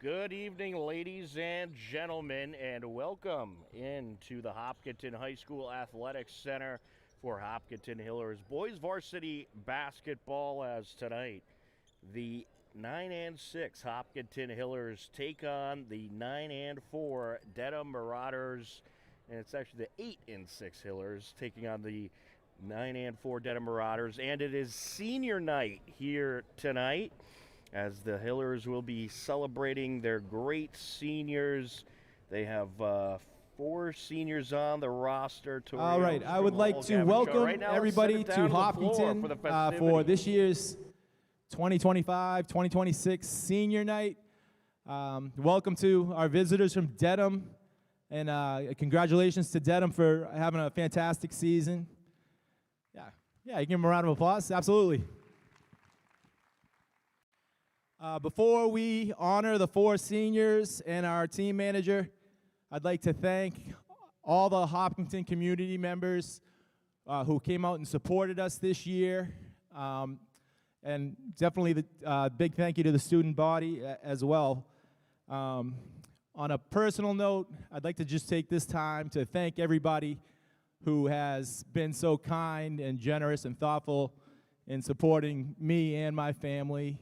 Good evening, ladies and gentlemen, and welcome into the Hopkinton High School Athletics Center for Hopkinton Hillers boys varsity basketball. As tonight, the 9 and 6 Hopkinton Hillers take on the 9 and 4 Dedham Marauders, and it's actually the 8 and 6 Hillers taking on the 9 and 4 Dedham Marauders, and it is senior night here tonight, as the Hillers will be celebrating their great seniors. They have four seniors on the roster. All right, I would like to welcome everybody to Hopkinton for this year's 2025-2026 senior night. Welcome to our visitors from Dedham, and congratulations to Dedham for having a fantastic season. Yeah, you give them a round of applause, absolutely. Before we honor the four seniors and our team manager, I'd like to thank all the Hopkinton community members who came out and supported us this year. And definitely the big thank you to the student body as well. On a personal note, I'd like to just take this time to thank everybody who has been so kind and generous and thoughtful in supporting me and my family.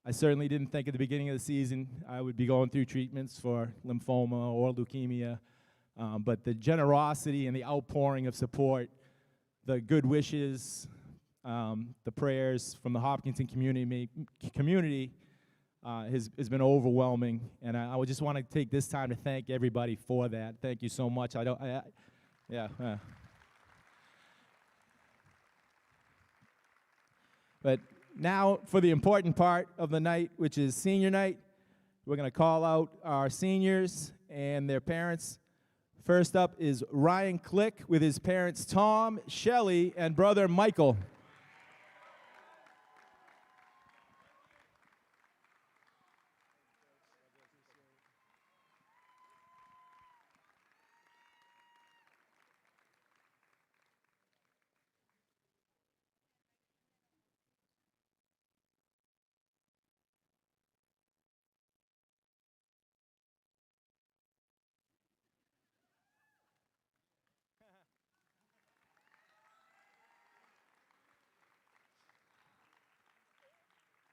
I certainly didn't think at the beginning of the season I would be going through treatments for lymphoma or leukemia, but the generosity and the outpouring of support, the good wishes, the prayers from the Hopkinton community has been overwhelming, and I would just want to take this time to thank everybody for that. Thank you so much. But now for the important part of the night, which is senior night. We're going to call out our seniors and their parents. First up is Ryan Click with his parents Tom, Shelley, and brother Michael.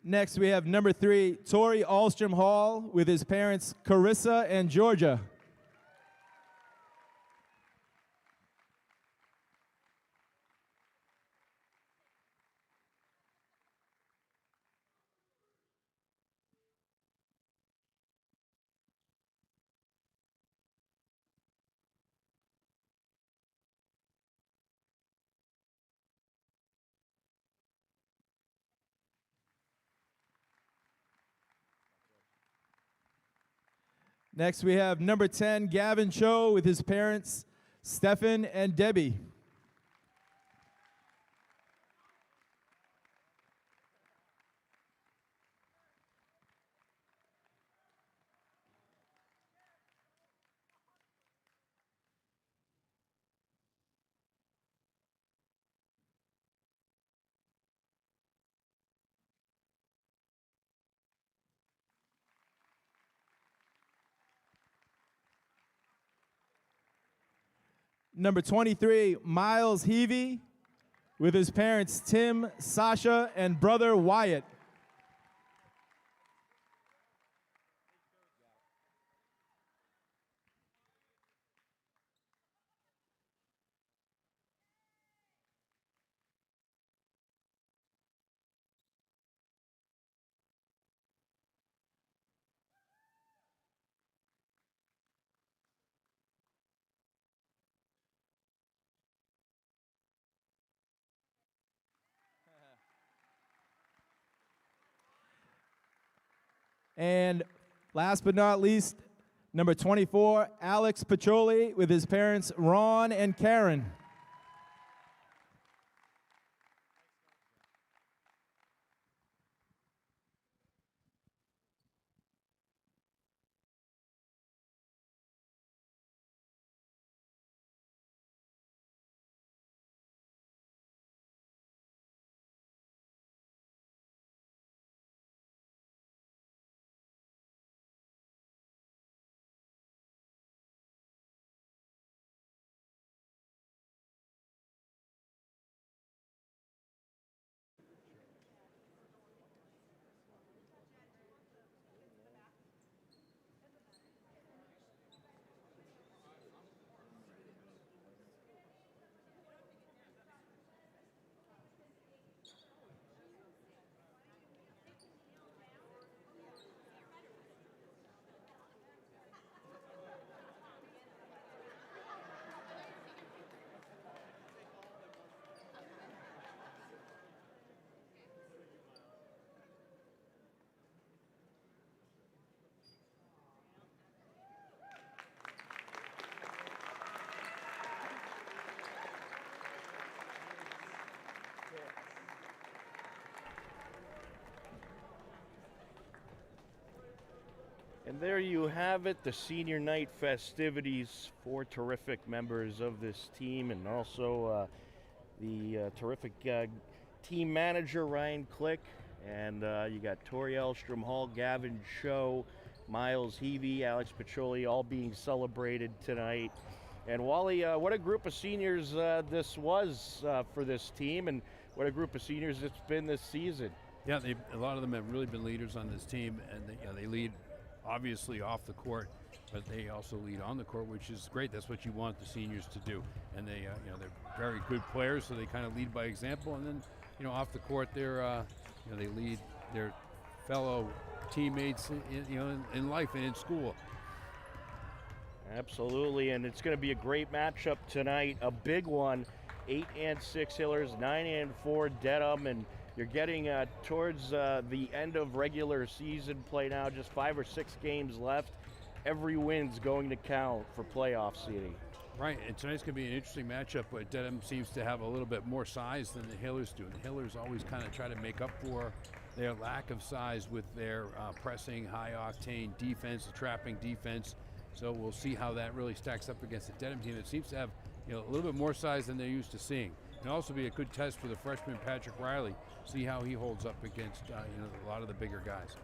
Next, we have number 3, Tori Alstrom Hall with his parents Carissa and Georgia. Next, we have number 10, Gavin Cho with his parents Stefan and Debbie. Number 23, Miles Heavey with his parents Tim, Sasha, and brother Wyatt. And last but not least, number 24, Alex Pacholi with his parents Ron and Karen. And there you have it, the senior night festivities. Four terrific members of this team, and also the terrific team manager, Ryan Click. And you got Tori Elstrom Hall, Gavin Cho, Miles Heavey, Alex Pacholi, all being celebrated tonight. And Wally, what a group of seniors this was for this team, and what a group of seniors it's been this season. Yeah, a lot of them have really been leaders on this team, and they lead obviously off the court, but they also lead on the court, which is great. That's what you want the seniors to do. And they, they're very good players, so they kind of lead by example. And then, off the court, they're, they lead their fellow teammates, in life and in school. Absolutely, and it's going to be a great matchup tonight. A big one, 8-6 Hillers, 9-4 Dedham, and you're getting towards the end of regular season play now, just 5 or 6 games left. Every win's going to count for playoff seeding. Right, and tonight's going to be an interesting matchup, but Dedham seems to have a little bit more size than the Hillers do. And the Hillers always kind of try to make up for their lack of size with their pressing, high-octane defense, trapping defense. So we'll see how that really stacks up against the Dedham team that seems to have a little bit more size than they're used to seeing. It'll also be a good test for the freshman Patrick Riley, see how he holds up against a lot of the bigger guys.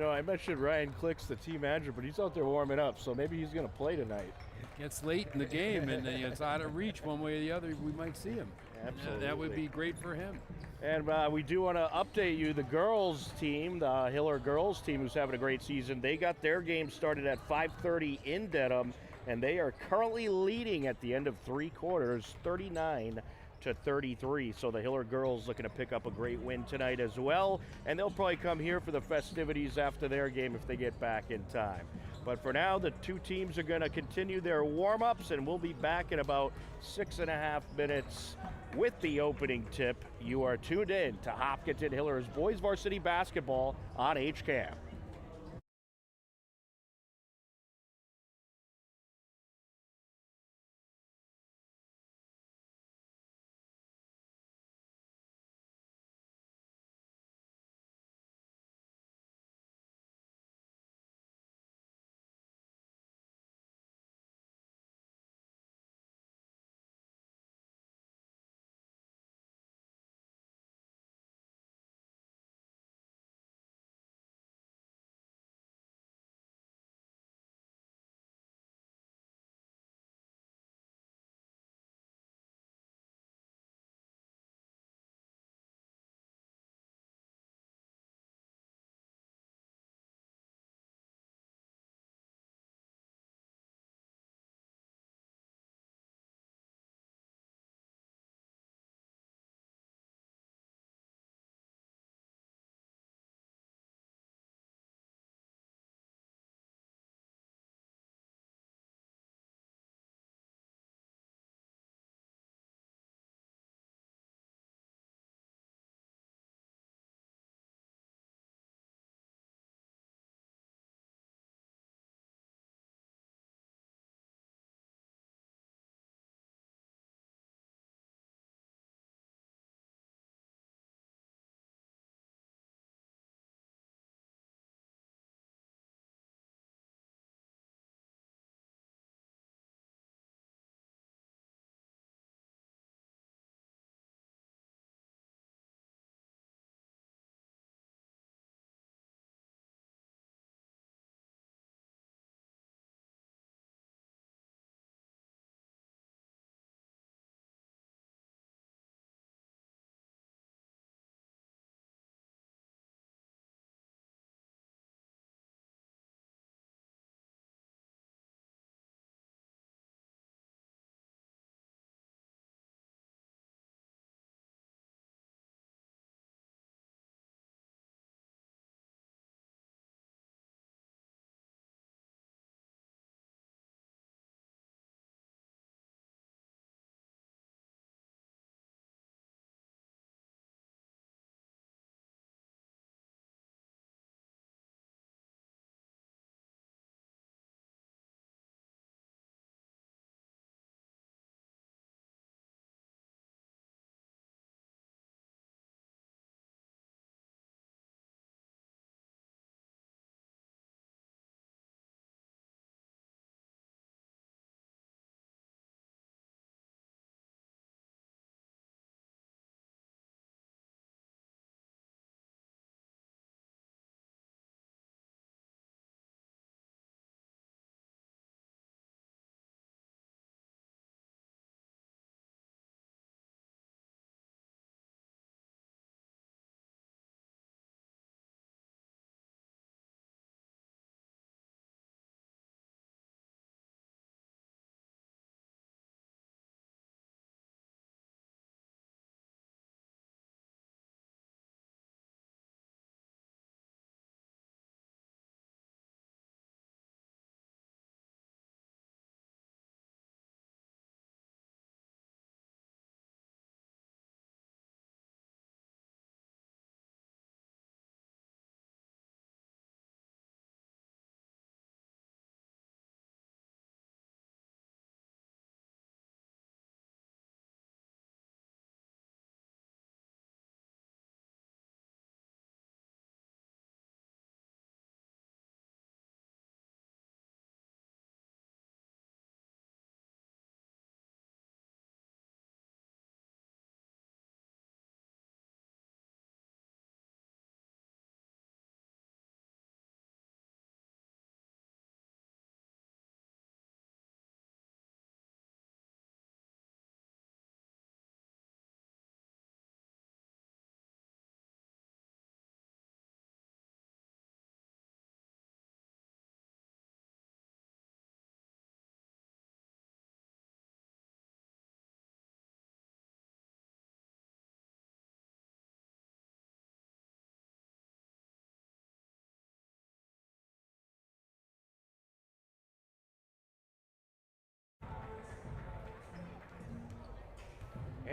I mentioned Ryan Click's the team manager, but he's out there warming up, so maybe he's going to play tonight. It gets late in the game, and it's out of reach one way or the other. We might see him. Absolutely. That would be great for him. And we do want to update you, the girls team, the Hiller girls team, who's having a great season. They got their game started at 5:30 in Dedham, and they are currently leading at the end of 3 quarters, 39-33. So the Hiller girls looking to pick up a great win tonight as well, and they'll probably come here for the festivities after their game if they get back in time. But for now, the two teams are going to continue their warm-ups, and we'll be back in about 6.5 minutes with the opening tip. You are tuned in to Hopkinton Hillers Boys Varsity Basketball on HCAM.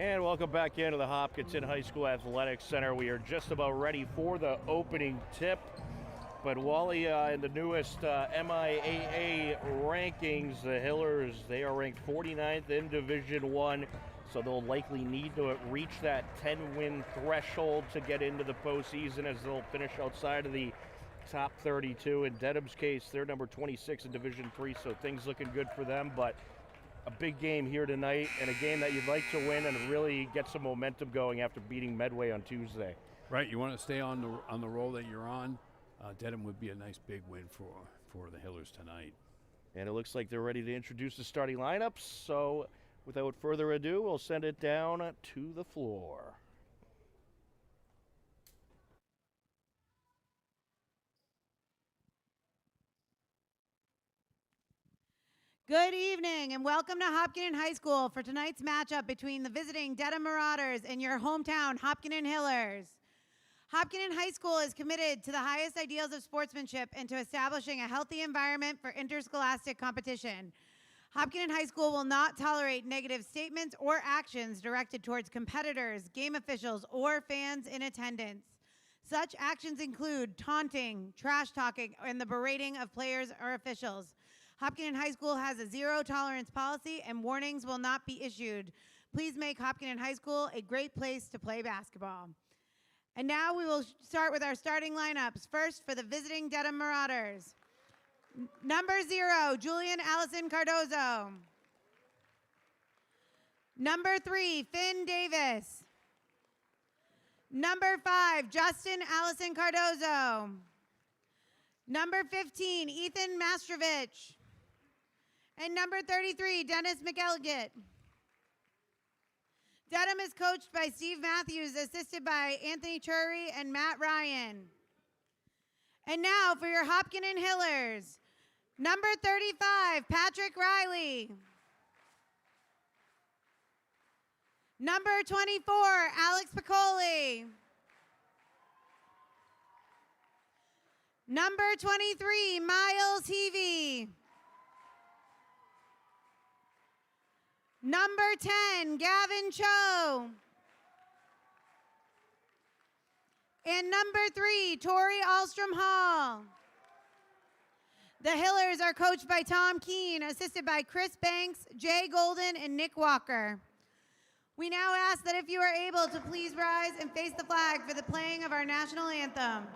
And welcome back into the Hopkinton High School Athletics Center. We are just about ready for the opening tip. But Wally, in the newest MIAA rankings, the Hillers, they are ranked 49th in Division I, so they'll likely need to reach that 10-win threshold to get into the postseason, as they'll finish outside of the top 32. In Dedham's case, they're number 26 in Division III, so things looking good for them. But a big game here tonight, and a game that you'd like to win and really get some momentum going after beating Medway on Tuesday. Right, you want to stay on the roll that you're on. Dedham would be a nice big win for the Hillers tonight. And it looks like they're ready to introduce the starting lineups. So without further ado, we'll send it down to the floor. Good evening and welcome to Hopkinton High School for tonight's matchup between the visiting Dedham Marauders and your hometown Hopkinton Hillers. Hopkinton High School is committed to the highest ideals of sportsmanship and to establishing a healthy environment for interscholastic competition. Hopkinton High School will not tolerate negative statements or actions directed towards competitors, game officials, or fans in attendance. Such actions include taunting, trash talking, and the berating of players or officials. Hopkinton High School has a zero-tolerance policy and warnings will not be issued. Please make Hopkinton High School a great place to play basketball. And now we will start with our starting lineups. First, for the visiting Dedham Marauders. Number 0, Julian Allison Cardozo. Number 3, Finn Davis. Number 5, Justin Allison Cardozo. Number 15, Ethan Mastrovich. And number 33, Dennis McElligott. Dedham is coached by Steve Matthews, assisted by Anthony Chury and Matt Ryan. And now for your Hopkinton Hillers, number 35, Patrick Riley. Number 24, Alex Piccoli. Number 23, Miles Heavey. Number 10, Gavin Cho. And number 3, Tori Alstrom Hall. The Hillers are coached by Tom Keene, assisted by Chris Banks, Jay Golden, and Nick Walker. We now ask that if you are able to please rise and face the flag for the playing of our national anthem.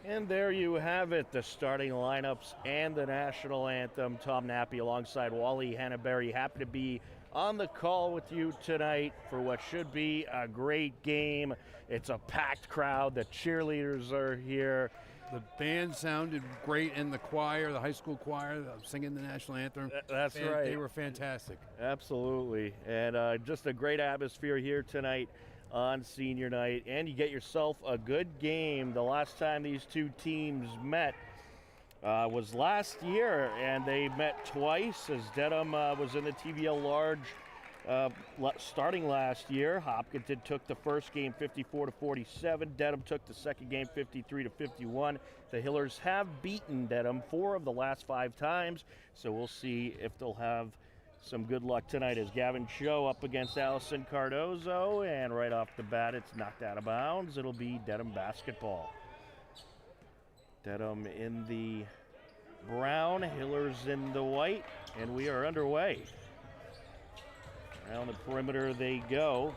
And there you have it, the starting lineups and the national anthem. Tom Nappy alongside Wally Hannaberry, happy to be on the call with you tonight for what should be a great game. It's a packed crowd. The cheerleaders are here. The band sounded great in the choir, the high school choir, singing the national anthem. That's right. They were fantastic. Absolutely. And just a great atmosphere here tonight on senior night, and you get yourself a good game. The last time these two teams met was last year, and they met twice as Dedham was in the TVL Large Starting last year, Hopkinton took the first game 54-47. Dedham took the second game 53-51. The Hillers have beaten Dedham 4 of the last 5 times, so we'll see if they'll have some good luck tonight as Gavin Cho up against Allison Cardozo, and right off the bat it's knocked out of bounds. It'll be Dedham basketball. Dedham in the brown, Hillers in the white, and we are underway. Around the perimeter they go.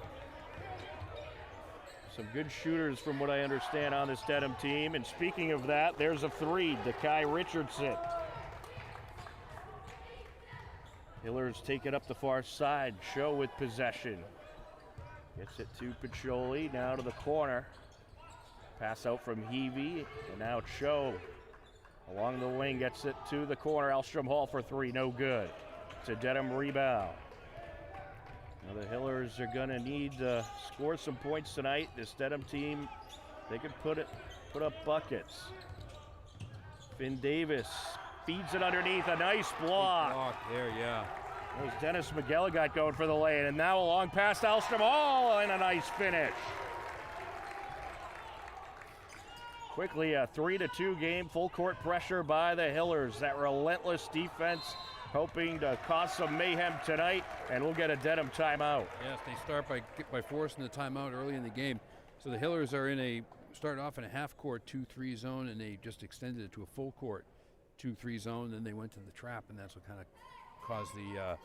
Some good shooters from what I understand on this Dedham team. And speaking of that, there's a 3, Dekai Richardson. Hillers take it up the far side. Cho with possession. Gets it to Piccioli, now to the corner. Pass out from Heavey, and now Cho along the wing gets it to the corner. Elstrom Hall for 3, no good. It's a Dedham rebound. Now the Hillers are gonna need to score some points tonight. This Dedham team, they could put up buckets. Finn Davis feeds it underneath, a nice block. There, yeah. That was Dennis McGilligot going for the lane, and now a long pass to Elstrom Hall, and a nice finish. Quickly, a 3-2 game, full court pressure by the Hillers. That relentless defense hoping to cause some mayhem tonight, and we'll get a Dedham timeout. Yes, they start by forcing the timeout early in the game. So the Hillers are started off in a half-court 2-3 zone, and they just extended it to a full court 2-3 zone. Then they went to the trap, and that's what kind of caused the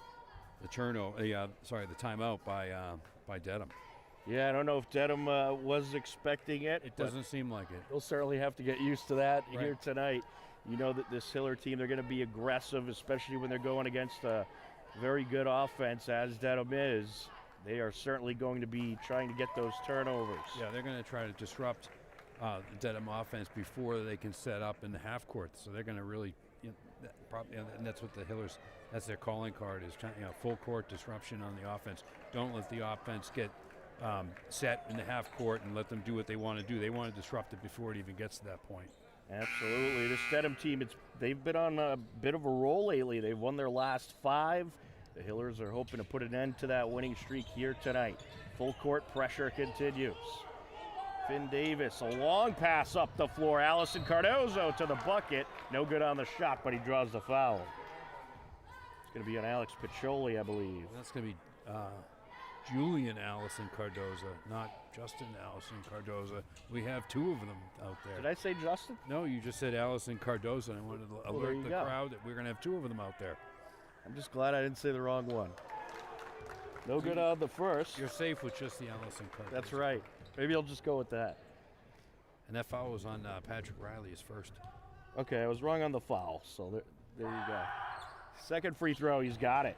timeout by Dedham. Yeah, I don't know if Dedham was expecting it. It doesn't seem like it. They'll certainly have to get used to that Right. here tonight. You know that this Hiller team, they're going to be aggressive, especially when they're going against a very good offense, as Dedham is. They are certainly going to be trying to get those turnovers. Yeah, they're going to try to disrupt the Dedham offense before they can set up in the half court. So they're going to really, and that's what the Hillers, that's their calling card, is full court disruption on the offense. Don't let the offense get set in the half court and let them do what they want to do. They want to disrupt it before it even gets to that point. Absolutely. This Dedham team, they've been on a bit of a roll lately. They've won their last 5. The Hillers are hoping to put an end to that winning streak here tonight. Full court pressure continues. Finn Davis, a long pass up the floor. Allison Cardozo to the bucket. No good on the shot, but he draws the foul. It's going to be on Alex Piccioli, I believe. That's going to be Julian Allison Cardoza, not Justin Allison Cardoza. We have 2 of them out there. Did I say Justin? No, you just said Allison Cardoza, and I wanted to alert the crowd that we're going to have 2 of them out there. I'm just glad I didn't say the wrong one. No good on the first. You're safe with just the Allison Cardoza. That's right. Maybe I'll just go with that. And that foul was on Patrick Riley's first. Okay, I was wrong on the foul, so there you go. Second free throw, he's got it.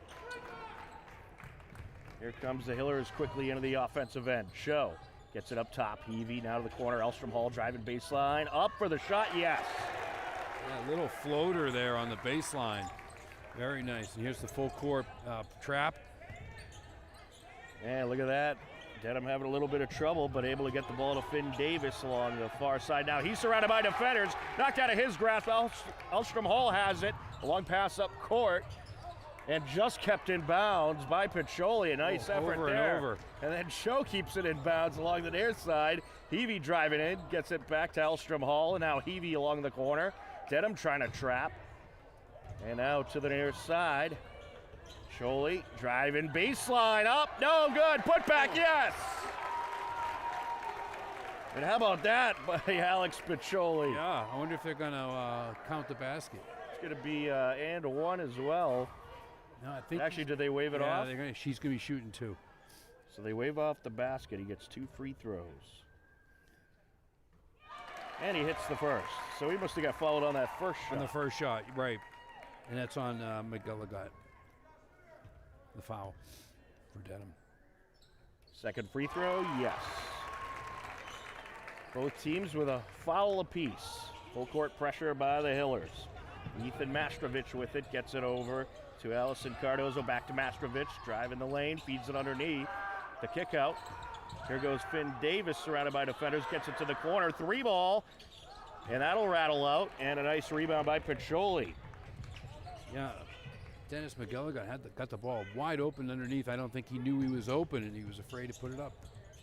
Here comes the Hillers quickly into the offensive end. Cho gets it up top. Heavey now to the corner. Elstrom Hall driving baseline. Up for the shot, yes. Yeah, little floater there on the baseline. Very nice. And here's the full court trap. And look at that. Dedham having a little bit of trouble, but able to get the ball to Finn Davis along the far side. Now he's surrounded by defenders. Knocked out of his grasp. Elstrom Hall has it. A long pass up court. And just kept in bounds by Piccioli. A nice effort there. And then Cho keeps it in bounds along the near side. Heavey driving in, gets it back to Elstrom Hall, and now Heavey along the corner. Dedham trying to trap. And now to the near side. Piccioli driving baseline up, no good. Put back, yes. And how about that by Alex Piccioli? Yeah, I wonder if they're going to count the basket. It's going to be and 1 as well. No, I think actually, did they wave it off? She's going to be shooting 2. So they wave off the basket. He gets 2 free throws. And he hits the first. So he must have got fouled on that first shot. On the first shot, right. And that's on McGilligot. The foul for Dedham. Second free throw, yes. Both teams with a foul apiece. Full court pressure by the Hillers. Ethan Mastrovich with it, gets it over to Allison Cardozo, back to Mastrovich, driving the lane, feeds it underneath. The kick out. Here goes Finn Davis, surrounded by defenders, gets it to the corner, 3-ball, and that'll rattle out, and a nice rebound by Piccioli. Yeah, Dennis McGilligan got the ball wide open underneath. I don't think he knew he was open, and he was afraid to put it up.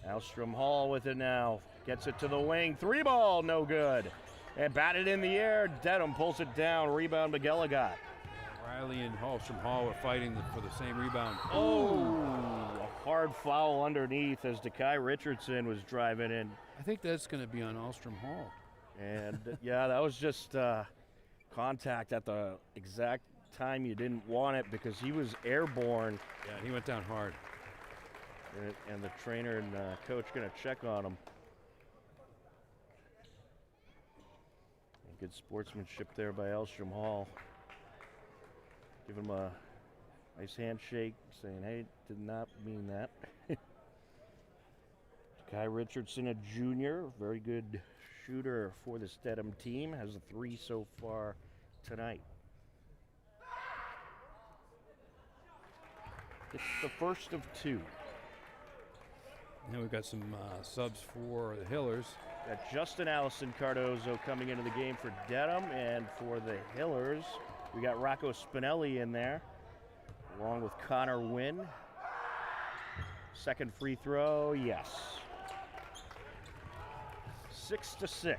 Alstrom Hall with it now. Gets it to the wing. 3 ball, no good. And batted in the air. Dedham pulls it down. Rebound McGilligan. Riley and Alstrom Hall were fighting for the same rebound. Oh, a hard foul underneath as Dekai Richardson was driving in. I think that's going to be on Alstrom Hall. And yeah, that was just contact at the exact time you didn't want it because he was airborne. Yeah, he went down hard. And the trainer and coach going to check on him. And good sportsmanship there by Alstrom Hall. Give him a nice handshake, saying, hey, did not mean that. Kai Richardson, a junior, very good shooter for this Dedham team, has a 3 so far tonight. It's the first of 2. Now we've got some subs for the Hillers. Got Justin Allison Cardozo coming into the game for Dedham, and for the Hillers, we got Rocco Spinelli in there, along with Connor Wynn. Second free throw, yes. 6-6.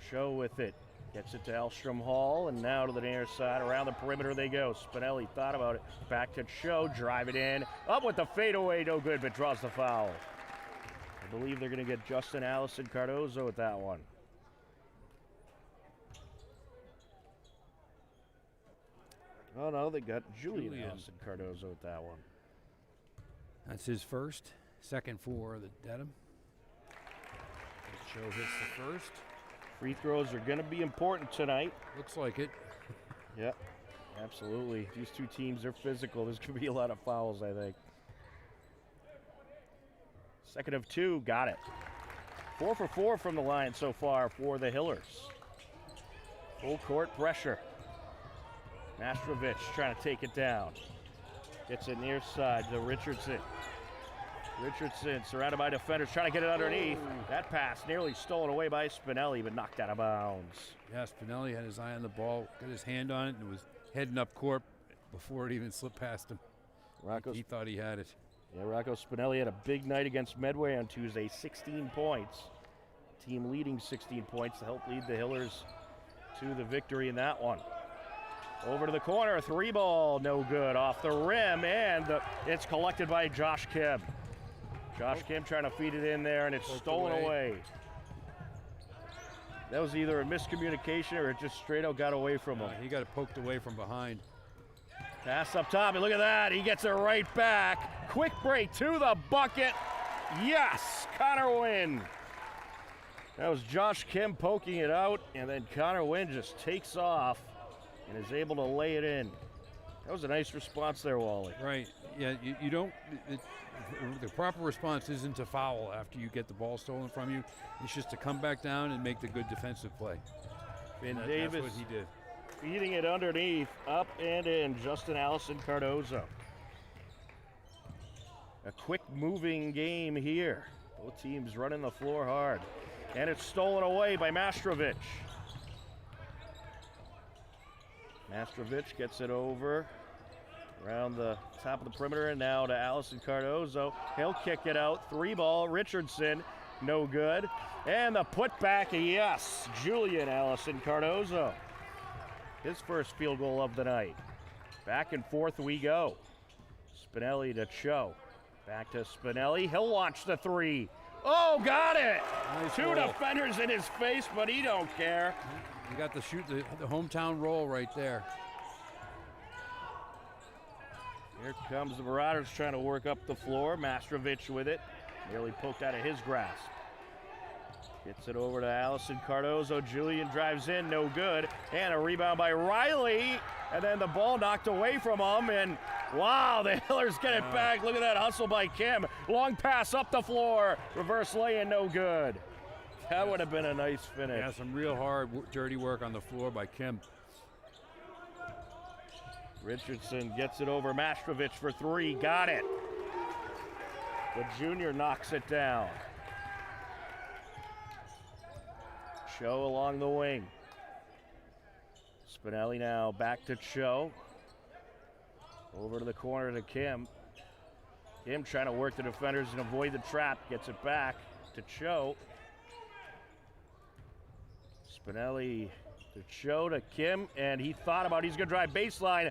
Show with it. Gets it to Alstrom Hall, and now to the near side. Around the perimeter they go. Spinelli thought about it. Back to Cho, drive it in. Up with the fadeaway, no good, but draws the foul. I believe they're going to get Justin Allison Cardozo at that one. Oh no, they got Julian Allison Cardozo at that one. That's his first. Second for the Dedham. Cho hits the first. Free throws are going to be important tonight. Looks like it. Yep, absolutely. These two teams are physical. There's going to be a lot of fouls, I think. Second of 2, got it. 4 for 4 from the line so far for the Hillers. Full court pressure. Mastrovic trying to take it down. Gets it near side to Richardson. Richardson surrounded by defenders trying to get it underneath. That pass nearly stolen away by Spinelli, but knocked out of bounds. Yeah, Spinelli had his eye on the ball, got his hand on it, and was heading up court before it even slipped past him. He thought he had it. Yeah, Rocco Spinelli had a big night against Medway on Tuesday, 16 points. Team leading 16 points to help lead the Hillers to the victory in that one. Over to the corner, 3 ball, no good, off the rim, and it's collected by Josh Kim. Josh Kim trying to feed it in there, and it's stolen away. That was either a miscommunication or it just straight out got away from him. He got it poked away from behind. Pass up top, and look at that. He gets it right back. Quick break to the bucket. Yes, Connor Wynn. That was Josh Kim poking it out, and then Connor Wynn just takes off and is able to lay it in. That was a nice response there, Wally. Right. Yeah, you don't. The proper response isn't to foul after you get the ball stolen from you. It's just to come back down and make the good defensive play. And Davis, Davis that's what he did. Feeding it underneath, up and in. Justin Allison Cardozo. A quick moving game here. Both teams running the floor hard. And it's stolen away by Mastrovic. Mastrovic gets it over around the top of the perimeter, and now to Allison Cardozo. He'll kick it out. 3 ball, Richardson, no good. And the putback, yes, Julian Allison Cardozo. His first field goal of the night. Back and forth we go. Spinelli to Cho. Back to Spinelli. He'll launch the 3. Oh, got it! Nice 2 roll. defenders in his face, but he don't care. You got the hometown roll right there. Here comes the Marauders trying to work up the floor. Mastrovic with it. Nearly poked out of his grasp. Gets it over to Allison Cardozo. Julian drives in, no good. And a rebound by Riley. And then the ball knocked away from him. And wow, the Hillers get it back. Look at that hustle by Kim. Long pass up the floor. Reverse lay-in, no good. That would have been a nice finish. Yeah, some real hard, dirty work on the floor by Kim. Richardson gets it over Mastrovic for 3. Got it. The junior knocks it down. Cho along the wing. Spinelli now back to Cho. Over to the corner to Kim. Kim trying to work the defenders and avoid the trap. Gets it back to Cho. Spinelli to Cho to Kim, and he thought about he's going to drive baseline.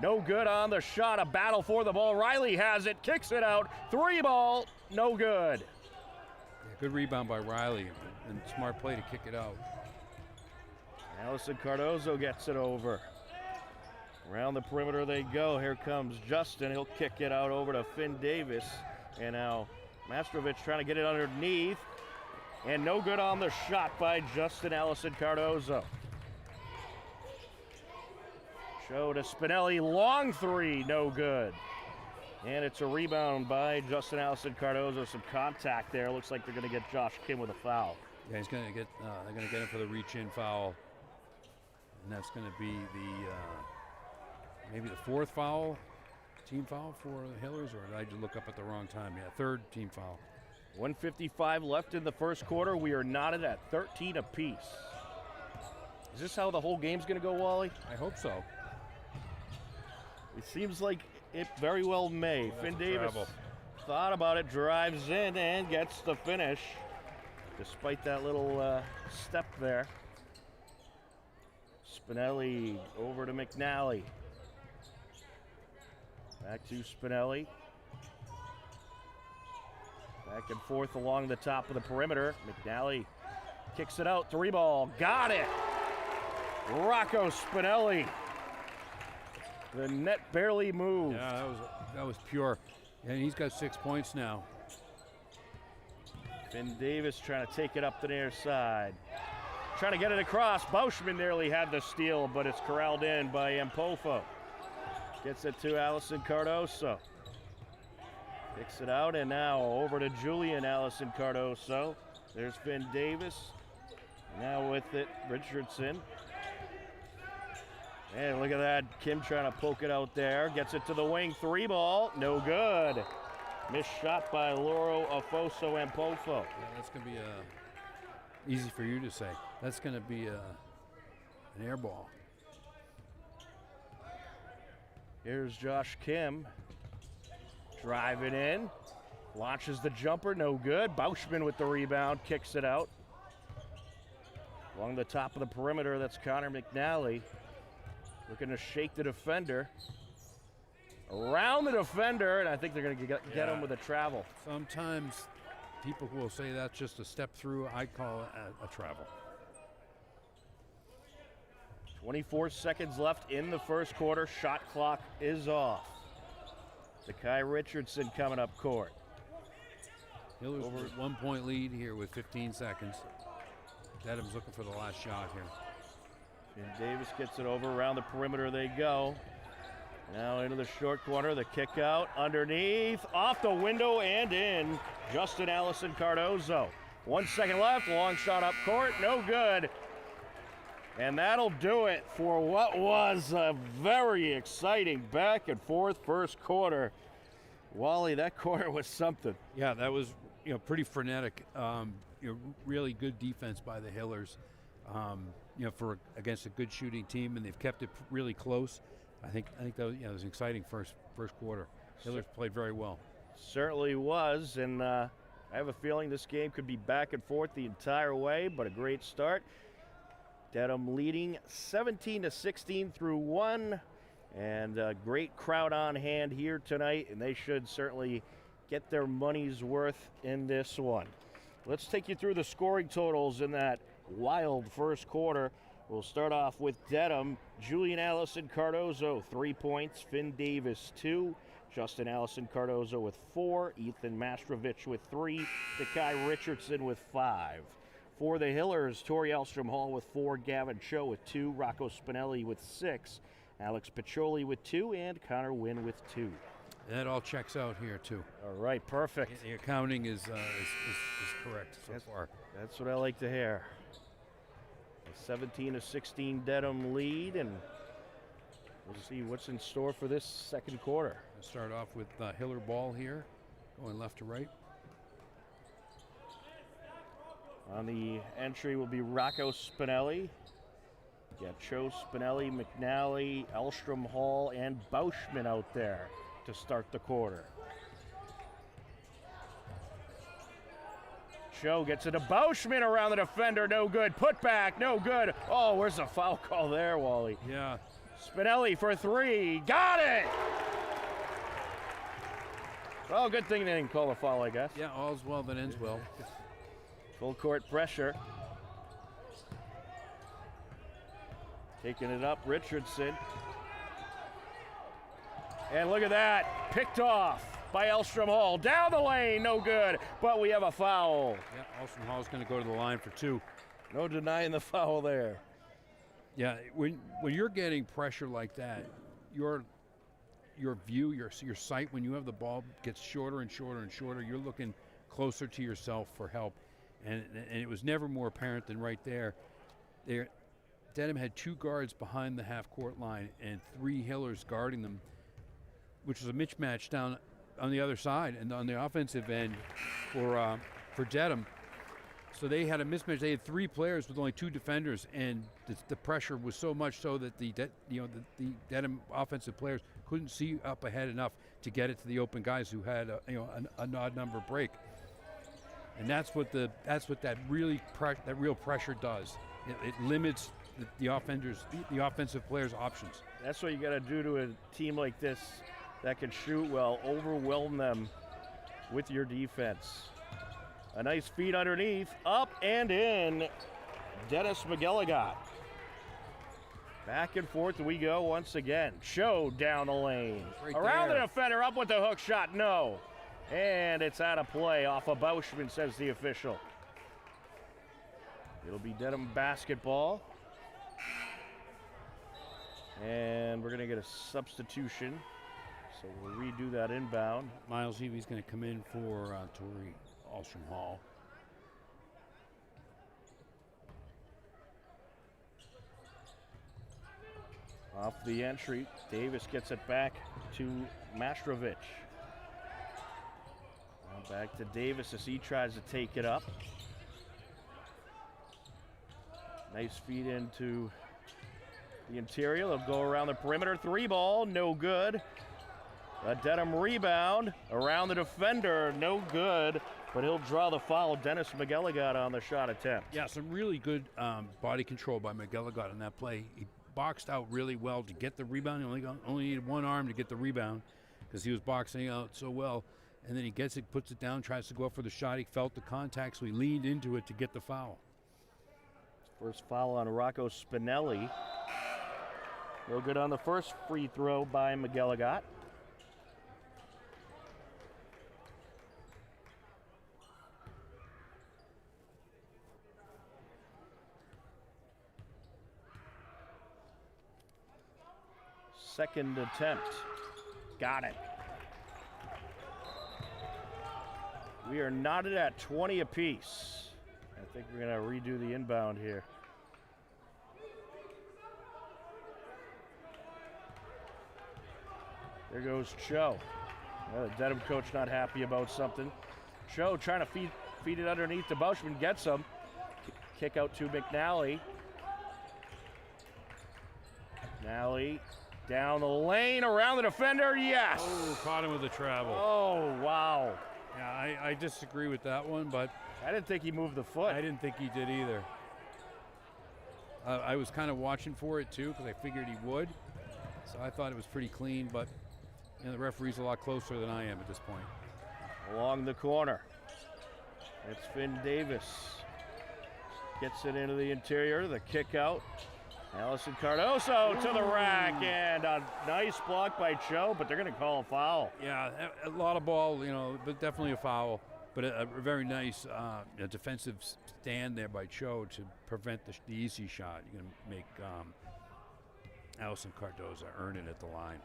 No good on the shot. A battle for the ball. Riley has it, kicks it out. 3 ball, no good. Yeah, good rebound by Riley, and smart play to kick it out. Allison Cardozo gets it over. Around the perimeter they go. Here comes Justin. He'll kick it out over to Finn Davis. And now Mastrovich trying to get it underneath. And no good on the shot by Justin Allison Cardozo. Show to Spinelli, long 3, no good. And it's a rebound by Justin Allison Cardozo. Some contact there. Looks like they're going to get Josh Kim with a foul. Yeah, he's going to get. They're going to get him for the reach-in foul, and that's going to be the maybe the 4th foul, team foul for the Hillers, or did I just look up at the wrong time? Yeah, 3rd team foul. 1:55 left in the first quarter. We are knotted at 13 apiece. Is this how the whole game's going to go, Wally? I hope so. It seems like it very well may. Well, Finn Davis travel. thought about it, drives in, and gets the finish, despite that little step there. Spinelli over to McNally. Back to Spinelli. Back and forth along the top of the perimeter. McNally kicks it out, 3 ball, got it! Rocco Spinelli. The net barely moved. Yeah, that was pure. And he's got 6 points now. Finn Davis trying to take it up the near side. Trying to get it across. Bauschman nearly had the steal, but it's corralled in by Empofo. Gets it to Allison Cardoso. Kicks it out, and now over to Julian Allison Cardoso. There's Finn Davis. Now with it, Richardson. And look at that, Kim trying to poke it out there. Gets it to the wing, 3 ball, no good. Missed shot by Loro Afoso and Pofo. Yeah, that's going to be easy for you to say. That's going to be an air ball. Here's Josh Kim. Driving in. Launches the jumper, no good. Bauschman with the rebound, kicks it out. Along the top of the perimeter, that's Connor McNally. Looking to shake the defender. Around the defender, and I think they're going to get him with a travel. Sometimes people will say that's just a step through. I call it a travel. 24 seconds left in the first quarter. Shot clock is off. Zakai Richardson coming up court. Hillers with 1 point lead here with 15 seconds. Dedham's looking for the last shot here. Finn Davis gets it over. Around the perimeter they go. Now into the short corner. The kick out underneath. Off the window and in. Justin Allison Cardozo. 1 second left. Long shot up court. No good. And that'll do it for what was a very exciting back and forth first quarter. Wally, that quarter was something. Yeah, that was pretty frenetic. Really good defense by the Hillers. For against a good shooting team, and they've kept it really close. I think that was an exciting first quarter. Hillers played very well. Certainly was, and I have a feeling this game could be back and forth the entire way, but a great start. Dedham leading 17-16 through 1, and a great crowd on hand here tonight, and they should certainly get their money's worth in this one. Let's take you through the scoring totals in that wild first quarter. We'll start off with Dedham. Julian Allison Cardozo, 3 points. Finn Davis, 2. Justin Allison Cardozo with 4. Ethan Mastrovich with 3. Zakai Richardson with 5. For the Hillers, Tori Elstrom Hall with 4. Gavin Cho with 2. Rocco Spinelli with 6. Alex Piccioli with 2. And Connor Wynn with 2. That all checks out here too. All right, perfect. The accounting is correct so far. That's what I like to hear. A 17-16 Dedham lead, and we'll see what's in store for this second quarter. We'll start off with Hiller ball here, going left to right. On the entry will be Rocco Spinelli. Yeah, Cho, Spinelli, McNally, Elstrom, Hall, and Bauschman out there to start the quarter. Cho gets it to Bauschman around the defender, no good. Put back, no good. Oh, where's the foul call there, Wally? Yeah. Spinelli for three, got it! Well, good thing they didn't call a foul, I guess. Yeah, all's well that ends well. Full court pressure. Taking it up, Richardson. And look at that, picked off by Elstrom Hall. Down the lane, no good, but we have a foul. Yeah, Elstrom Hall's going to go to the line for 2. No denying the foul there. Yeah, when you're getting pressure like that, your view, your sight, when you have the ball gets shorter and shorter and shorter, you're looking closer to yourself for help. And it was never more apparent than right there. Dedham had 2 guards behind the half-court line and 3 Hillers guarding them, which was a mismatch down on the other side and on the offensive end for Dedham. So they had a mismatch. They had 3 players with only 2 defenders, and the pressure was so much so that the Dedham offensive players couldn't see up ahead enough to get it to the open guys who had a odd number break. And that's what that real pressure does. It limits the offensive players' options. That's what you got to do to a team like this that can shoot well, overwhelm them with your defense. A nice feed underneath, up and in. Dennis McGilligot. Back and forth we go once again. Cho down the lane. Right Around there. the defender, up with the hook shot, no. And it's out of play off of Bauschman, says the official. It'll be Dedham basketball. And we're going to get a substitution. So we'll redo that inbound. Miles Evie's going to come in for Torrey Elstrom Hall. Off the entry, Davis gets it back to Mastrovic. Now back to Davis as he tries to take it up. Nice feed into the interior. They'll go around the perimeter. 3 ball, no good. A Dedham rebound around the defender, no good. But he'll draw the foul. Dennis McGilligot on the shot attempt. Yeah, some really good body control by McGilligot in that play. He boxed out really well to get the rebound. He only needed 1 arm to get the rebound because he was boxing out so well. And then he gets it, puts it down, tries to go up for the shot. He felt the contact, so he leaned into it to get the foul. First foul on Rocco Spinelli. No good on the first free throw by McGilligot. Second attempt. Got it. We are knotted at 20 apiece. I think we're going to redo the inbound here. There goes Cho. The Dedham coach not happy about something. Cho trying to feed it underneath to Bauschman, gets him. Kick out to McNally. McNally down the lane, around the defender, yes! Oh, caught him with the travel. Oh, wow. Yeah, I disagree with that one, but I didn't think he moved the foot. I didn't think he did either. I was kind of watching for it too because I figured he would. So I thought it was pretty clean, but the referee's a lot closer than I am at this point. Along the corner. It's Finn Davis. Gets it into the interior, the kick out. Allison Cardoso to the rack, and a nice block by Cho, but they're going to call a foul. Yeah, a lot of ball, but definitely a foul. But a very nice defensive stand there by Cho to prevent the easy shot. You're going to make Allison Cardoso earn it at the line.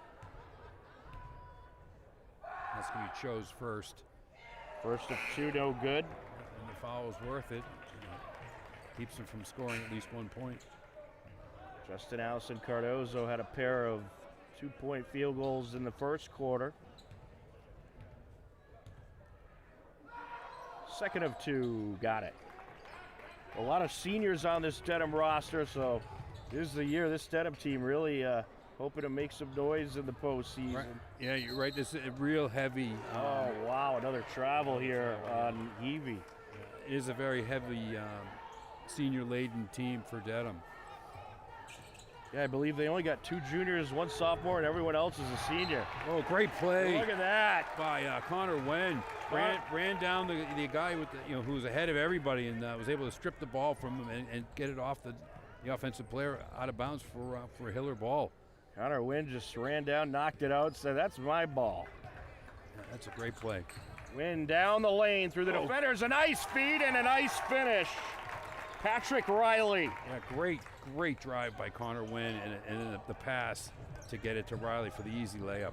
That's going to be Cho's first. First of 2, no good. And the foul is worth it. Keeps him from scoring at least 1 point. Justin Allison Cardoso had a pair of 2-point field goals in the first quarter. Second of 2, got it. A lot of seniors on this Dedham roster, so This is the year this Dedham team really hoping to make some noise in the postseason. Right. Yeah, you're right. This is a real heavy. Oh, wow, another travel here on Evie. It is a very heavy senior-laden team for Dedham. Yeah, I believe they only got 2 juniors, 1 sophomore, and everyone else is a senior. Oh, great play. Look at that. By Connor Wen. Ran down the guy with the, who was ahead of everybody and was able to strip the ball from him and get it off the offensive player out of bounds for a Hiller ball. Connor Wynn just ran down, knocked it out, said, that's my ball. Yeah, that's a great play. Wynn down the lane through the defenders. A nice feed and a nice finish. Patrick Riley. Yeah, great drive by Connor Wynn and then the pass to get it to Riley for the easy layup.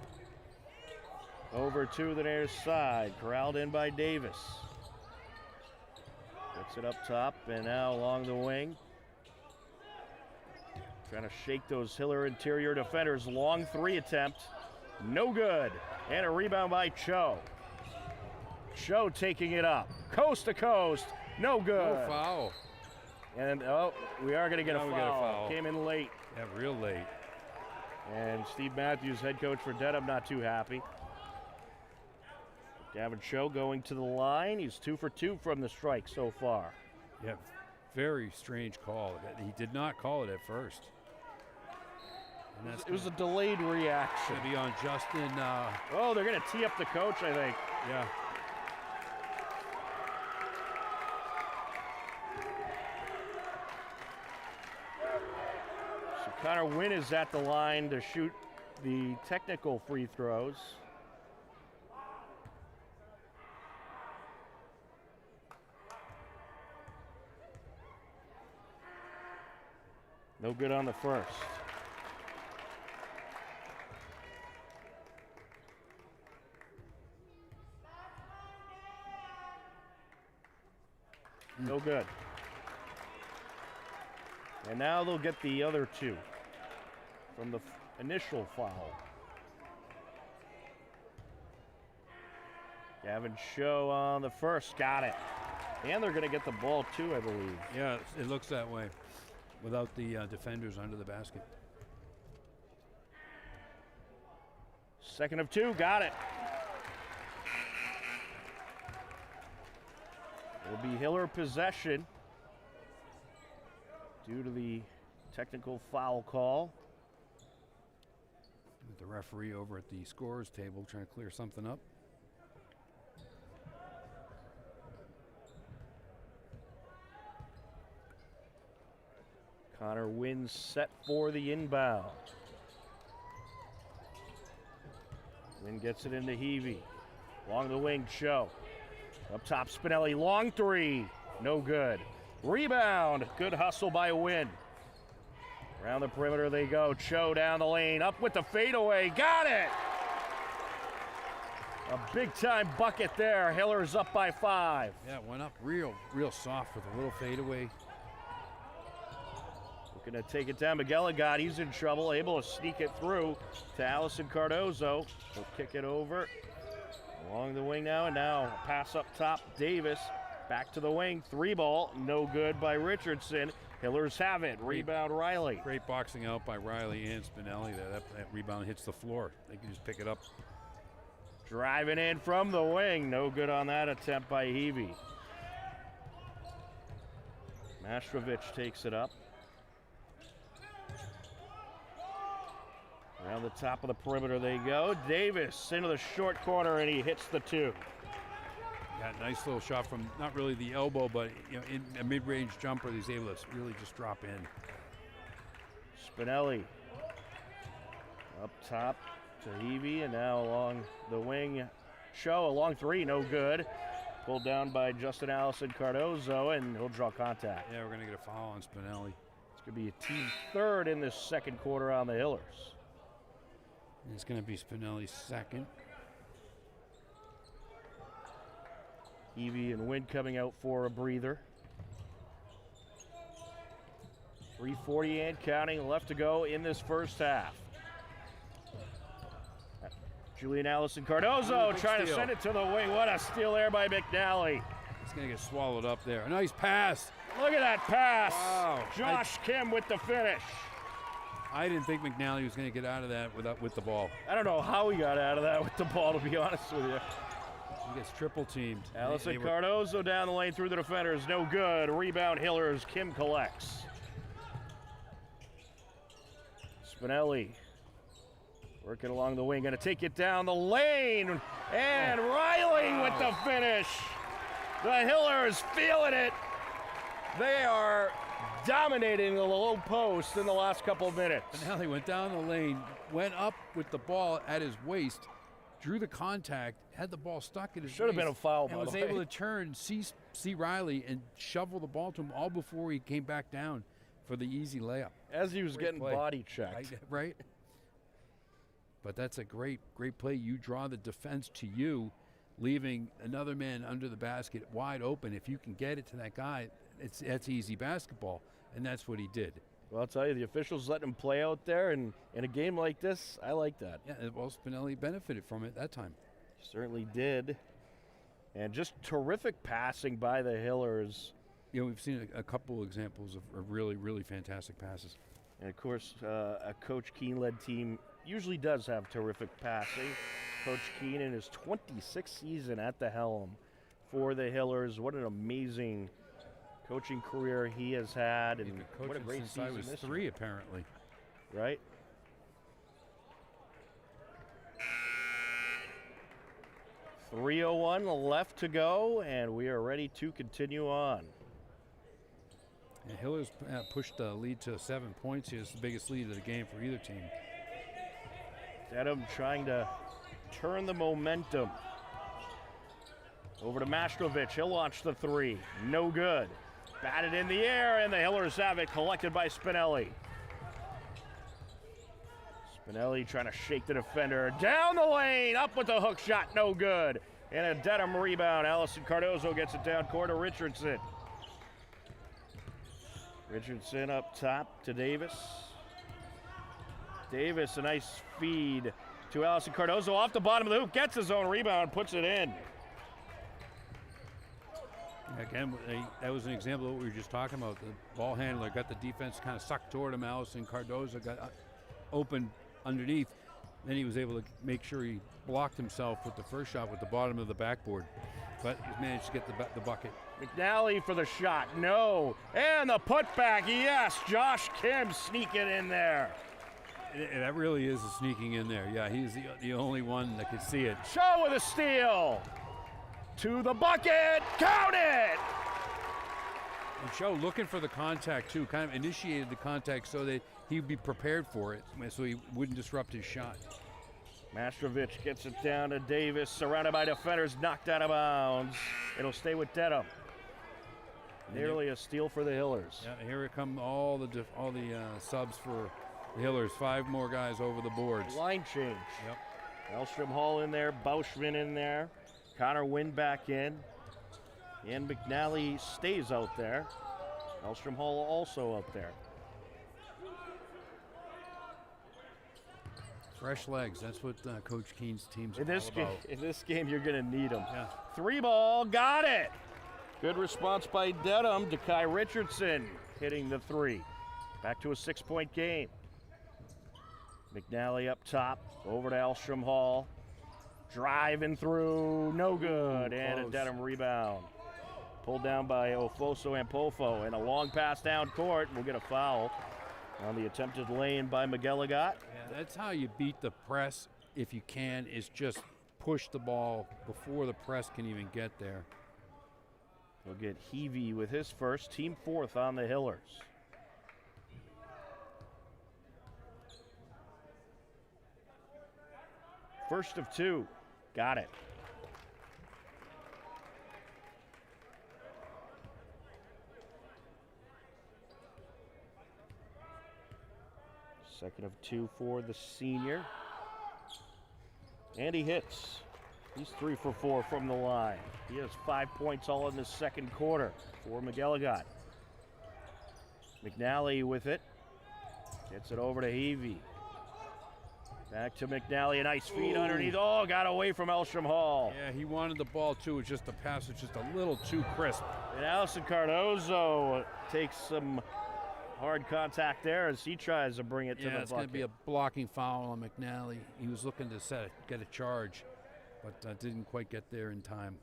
Over to the near side, corralled in by Davis. Gets it up top and now along the wing. Trying to shake those Hiller interior defenders. Long 3 attempt, no good. And a rebound by Cho. Cho taking it up, coast to coast, no good. No foul. And we are going to get a foul. Came in late. Yeah, real late. And Steve Matthews, head coach for Dedham, not too happy. Gavin Cho going to the line. He's 2 for 2 from the strike so far. Yeah, very strange call. He did not call it at first. And it was a delayed reaction. Going to be on Justin. Oh, they're going to tee up the coach, I think. Yeah. So Connor Wynn is at the line to shoot the technical free throws. No good on the first. No good. And now they'll get the other 2 from the initial foul. Gavin Cho on the first, got it. And they're going to get the ball too, I believe. Yeah, it looks that way without the defenders under the basket. Second of 2, got it. Will be Hiller possession due to the technical foul call. With the referee over at the scorers table trying to clear something up. Connor Wynn's set for the inbound. Wynn gets it into Heavey. Along the wing, Cho. Up top, Spinelli, long 3, no good. Rebound, good hustle by Wynn. Around the perimeter they go, Cho down the lane, up with the fadeaway, got it! A big time bucket there, Hiller's up by 5. Yeah, it went up real soft with a little fadeaway. Looking to take it down, McGilligan, he's in trouble, able to sneak it through to Allison Cardozo. He'll kick it over. Along the wing now, and now pass up top, Davis. Back to the wing, 3 ball, no good by Richardson. Hillers have it, rebound Riley. Great boxing out by Riley and Spinelli there. That rebound hits the floor. They can just pick it up. Driving in from the wing, no good on that attempt by Heavey. Mastrovich takes it up. Around the top of the perimeter they go. Davis into the short corner and he hits the 2. Yeah, nice little shot from not really the elbow, but in a mid-range jumper, he's able to really just drop in. Spinelli up top to Heavey and now along the wing. Cho, a long 3, no good. Pulled down by Justin Allison Cardozo and he'll draw contact. Yeah, we're gonna get a foul on Spinelli. It's gonna be a team 3rd in this second quarter on the Hillers. It's going to be Spinelli's 2nd. Heavey and Wynn coming out for a breather. 3:40 and counting left to go in this first half. Julian Allison Cardozo trying to send it to the wing. What a steal there by McNally. It's going to get swallowed up there. A nice pass. Look at that pass. Wow. Josh Kim with the finish. I didn't think McNally was going to get out of that with the ball. I don't know how he got out of that with the ball, to be honest with you. He gets triple teamed. Allison Cardozo down the lane through the defenders. No good. Rebound Hillers. Kim collects. Spinelli working along the wing. Going to take it down the lane. And Riley with the finish. The Hillers feeling it. They are dominating the low post in the last couple of minutes. McNally went down the lane, went up with the ball at his waist, drew the contact, had the ball stuck in his Should have been a foul, and by was the way. able to turn, see Riley, and shovel the ball to him all before he came back down for the easy layup. As he was getting play. body checked. Right? But that's a great play. You draw the defense to you, leaving another man under the basket wide open. If you can get it to that guy, that's easy basketball, and that's what he did. Well, I'll tell you, the officials letting him play out there, and in a game like this, I like that. Yeah, well, Spinelli benefited from it that time. Certainly did. And just terrific passing by the Hillers. You know, we've seen a couple examples of really, really fantastic passes. And, of course, a Coach Keene-led team usually does have terrific passing. Coach Keene in his 26th season at the helm for the Hillers. What an amazing coaching career he has had, and what a great since season I was this 3, year. apparently. Right? .301 left to go, and we are ready to continue on. And Hillers pushed the lead to 7 points here. It's the biggest lead of the game for either team. Dedham trying to turn the momentum. Over to Mastrovic. He'll launch the three. No good. Batted in the air, and the Hillers have it, collected by Spinelli. Spinelli trying to shake the defender. Down the lane, up with the hook shot, no good. And a Dedham rebound. Allison Cardozo gets it down court to Richardson. Richardson up top to Davis. Davis, a nice feed to Allison Cardozo off the bottom of the hoop, gets his own rebound, puts it in. Again, that was an example of what we were just talking about. The ball handler got the defense kind of sucked toward him. Allison Cardozo got open underneath. Then he was able to make sure he blocked himself with the first shot with the bottom of the backboard. But he managed to get the bucket. McNally for the shot, no. And the putback, yes. Josh Kim sneaking in there. That really is a sneaking in there. Yeah, he's the only one that could see it. Show with a steal. To the bucket, count it! And Cho looking for the contact too, kind of initiated the contact so that he'd be prepared for it, so he wouldn't disrupt his shot. Mastrovic gets it down to Davis, surrounded by defenders, knocked out of bounds. It'll stay with Dedham. Nearly a steal for the Hillers. Yeah, here it come all the subs for the Hillers. 5 more guys over the boards. Line change. Yep. Elstrom Hall in there, Bauschman in there, Connor Wynn back in, and McNally stays out there. Elstrom Hall also out there. Fresh legs, that's what Coach Keene's team's In this all game, about. in this game, you're going to need them. Yeah. 3 ball, got it. Good response by Dedham. Dekai Richardson hitting the 3. Back to a 6-point game. McNally up top, over to Elstrom Hall. Driving through, no good, and a close. Dedham rebound. Pulled down by Ofoso and Pofo, and a long pass down court. We'll get a foul on the attempted lane by McGilligot. Yeah, that's how you beat the press, if you can, is just push the ball before the press can even get there. We'll get Heavey with his first, team 4th on the Hillers. First of 2, got it. Second of 2 for the senior. And he hits. He's 3 for 4 from the line. He has 5 points all in the second quarter for McGilligot. McNally with it. Gets it over to Heavey. Back to McNally, a nice feed underneath. Oh, got away from Elstrom Hall. Yeah, he wanted the ball too. It's just the pass was just a little too crisp. And Allison Cardozo takes some Hard contact there as he tries to bring it to the bucket. It's going to be a blocking foul on McNally. He was looking to get a charge, but didn't quite get there in time.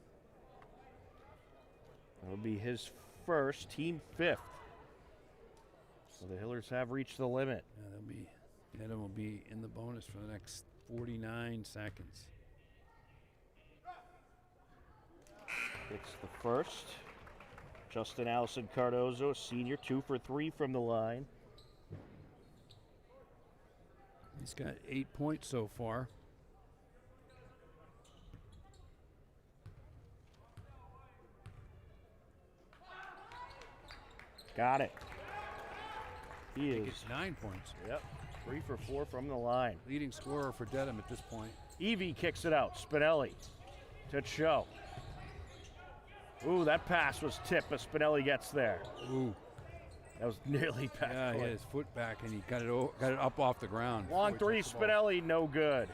That'll be his first, team 5th. So the Hillers have reached the limit. Yeah, Dedham will be in the bonus for the next 49 seconds. It's the first. Justin Allison Cardozo, senior, 2 for 3 from the line. He's got 8 points so far. Got it. He I think is. it's 9 points. Yep, 3 for 4 from the line. Leading scorer for Dedham at this point. Evie kicks it out. Spinelli to Cho. Ooh, that pass was tipped, but Spinelli gets there. Ooh. That was nearly past. Yeah, he had his foot back and he got it up off the ground. Long three, Spinelli, no good.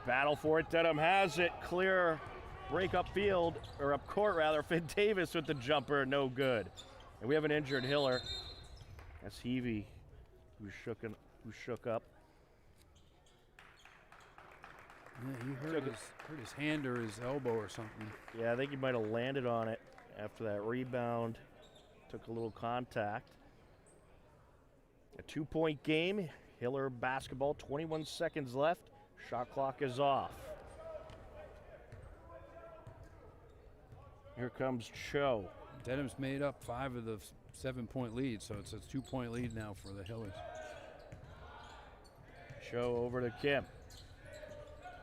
Battle for it. Dedham has it. Clear break up field, or up court rather. Finn Davis with the jumper, no good. And we have an injured Hiller. That's Heavey, who shook up. Yeah, he hurt his hand or his elbow or something. Yeah, I think he might have landed on it after that rebound. Took a little contact. A 2-point game. Hiller basketball, 21 seconds left. Shot clock is off. Here comes Cho. Dedham's made up 5 of the 7-point lead, so it's a 2-point lead now for the Hillers. Cho over to Kim.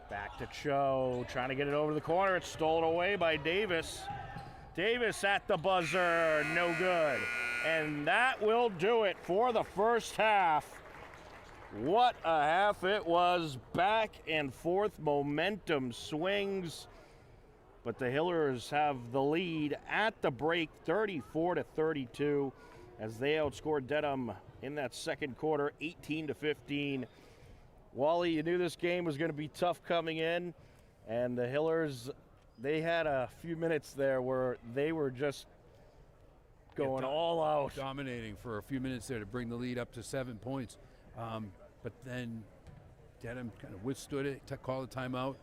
Back to Cho, trying to get it over the corner. It's stolen away by Davis. Davis at the buzzer, no good. And that will do it for the first half. What a half it was. Back and forth, momentum swings. But the Hillers have the lead at the break, 34-32, as they outscored Dedham in that second quarter, 18-15. Wally, you knew this game was going to be tough coming in, and the Hillers, they had a few minutes there where they were just going all out. Dominating for a few minutes there to bring the lead up to 7 points. But then Dedham kind of withstood it, called a timeout,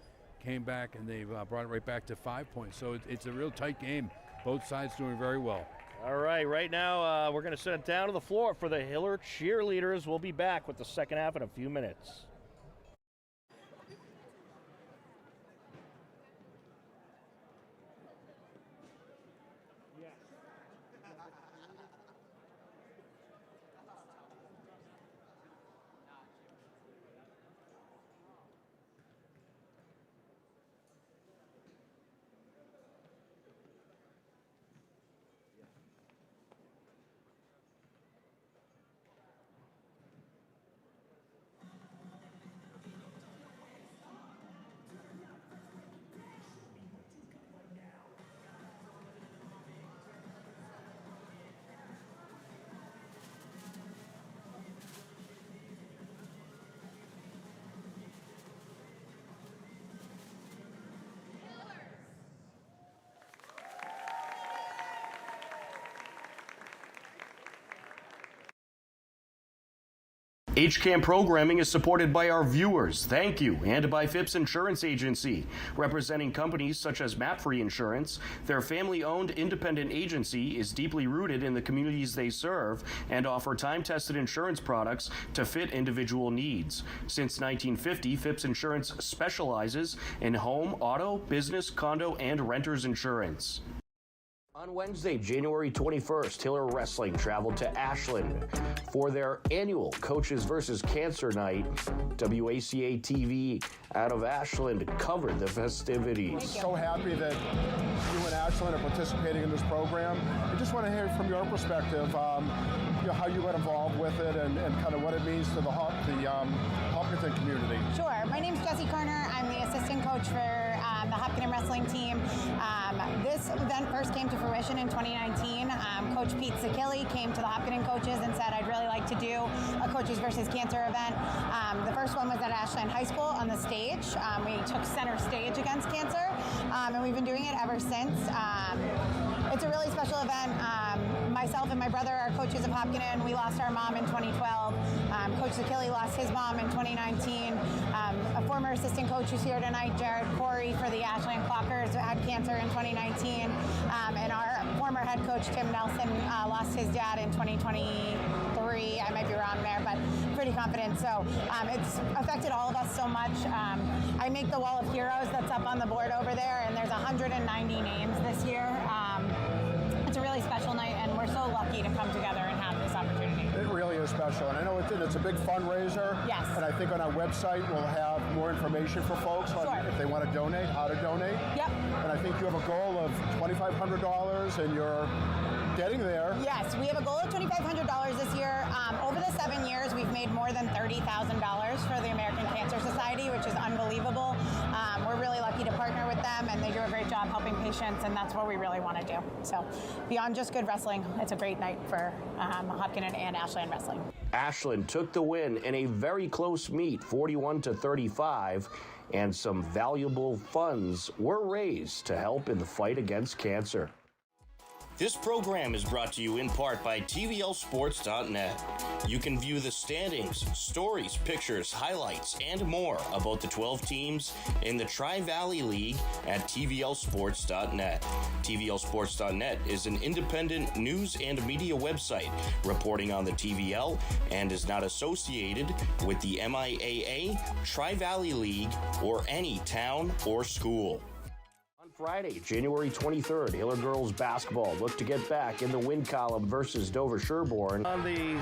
came back, and they brought it right back to 5 points. So it's a real tight game. Both sides doing very well. All right now we're going to send it down to the floor for the Hiller cheerleaders. We'll be back with the second half in a few minutes. HCAM programming is supported by our viewers, thank you, and by Phipps Insurance Agency, representing companies such as MapFree Insurance. Their family-owned independent agency is deeply rooted in the communities they serve and offer time-tested insurance products to fit individual needs. Since 1950, Phipps Insurance specializes in home, auto, business, condo, and renters insurance. On Wednesday, January 21st, Hiller Wrestling traveled to Ashland for their annual Coaches vs. Cancer Night. WACA TV out of Ashland covered the festivities. So happy that you and Ashland are participating in this program. I just want to hear from your perspective, how you got involved with it and kind of what it means to the Hopkinton community. Sure. My name's Jessie Kerner. I'm the assistant coach for the Hopkinton wrestling team. This event first came to fruition in 2019. Coach Pete Sakilli came to the Hopkinton coaches and said, I'd really like to do a Coaches versus Cancer event. The first one was at Ashland High School on the stage. We took center stage against cancer, and we've been doing it ever since. It's a really special event. Myself and my brother are coaches of Hopkinton. We lost our mom in 2012. Coach Sakilli lost his mom in 2019. A former assistant coach who's here tonight, Jared Corey, for the Ashland Clockers, had cancer in 2019. And our former head coach, Tim Nelson, lost his dad in 2023. I might be wrong there, but pretty confident. So it's affected all of us so much. I make the Wall of Heroes that's up on the board over there, and there's 190 names this year. It's a really special night, and we're so lucky to come together and have this opportunity. It really is special, and I know it's a big fundraiser. Yes. And I think on our website we'll have more information for folks on Sure. if they want to donate, how to donate. Yep. And I think you have a goal of $2,500, and you're getting there. Yes, we have a goal of $2,500 this year. Over the 7 years, we've made more than $30,000 for the American Cancer Society, which is unbelievable. We're really lucky to partner with them, and they do a great job helping patients, and that's what we really want to do. So beyond just good wrestling, it's a great night for Hopkinton and Ashland wrestling. Ashland took the win in a very close meet, 41-35, and some valuable funds were raised to help in the fight against cancer. This program is brought to you in part by TVLSports.net. You can view the standings, stories, pictures, highlights, and more about the 12 teams in the Tri-Valley League at TVLSports.net. TVLSports.net is an independent news and media website reporting on the TVL and is not associated with the MIAA, Tri-Valley League, or any town or school. Friday, January 23rd, Hiller girls basketball look to get back in the win column versus Dover Sherborne. On the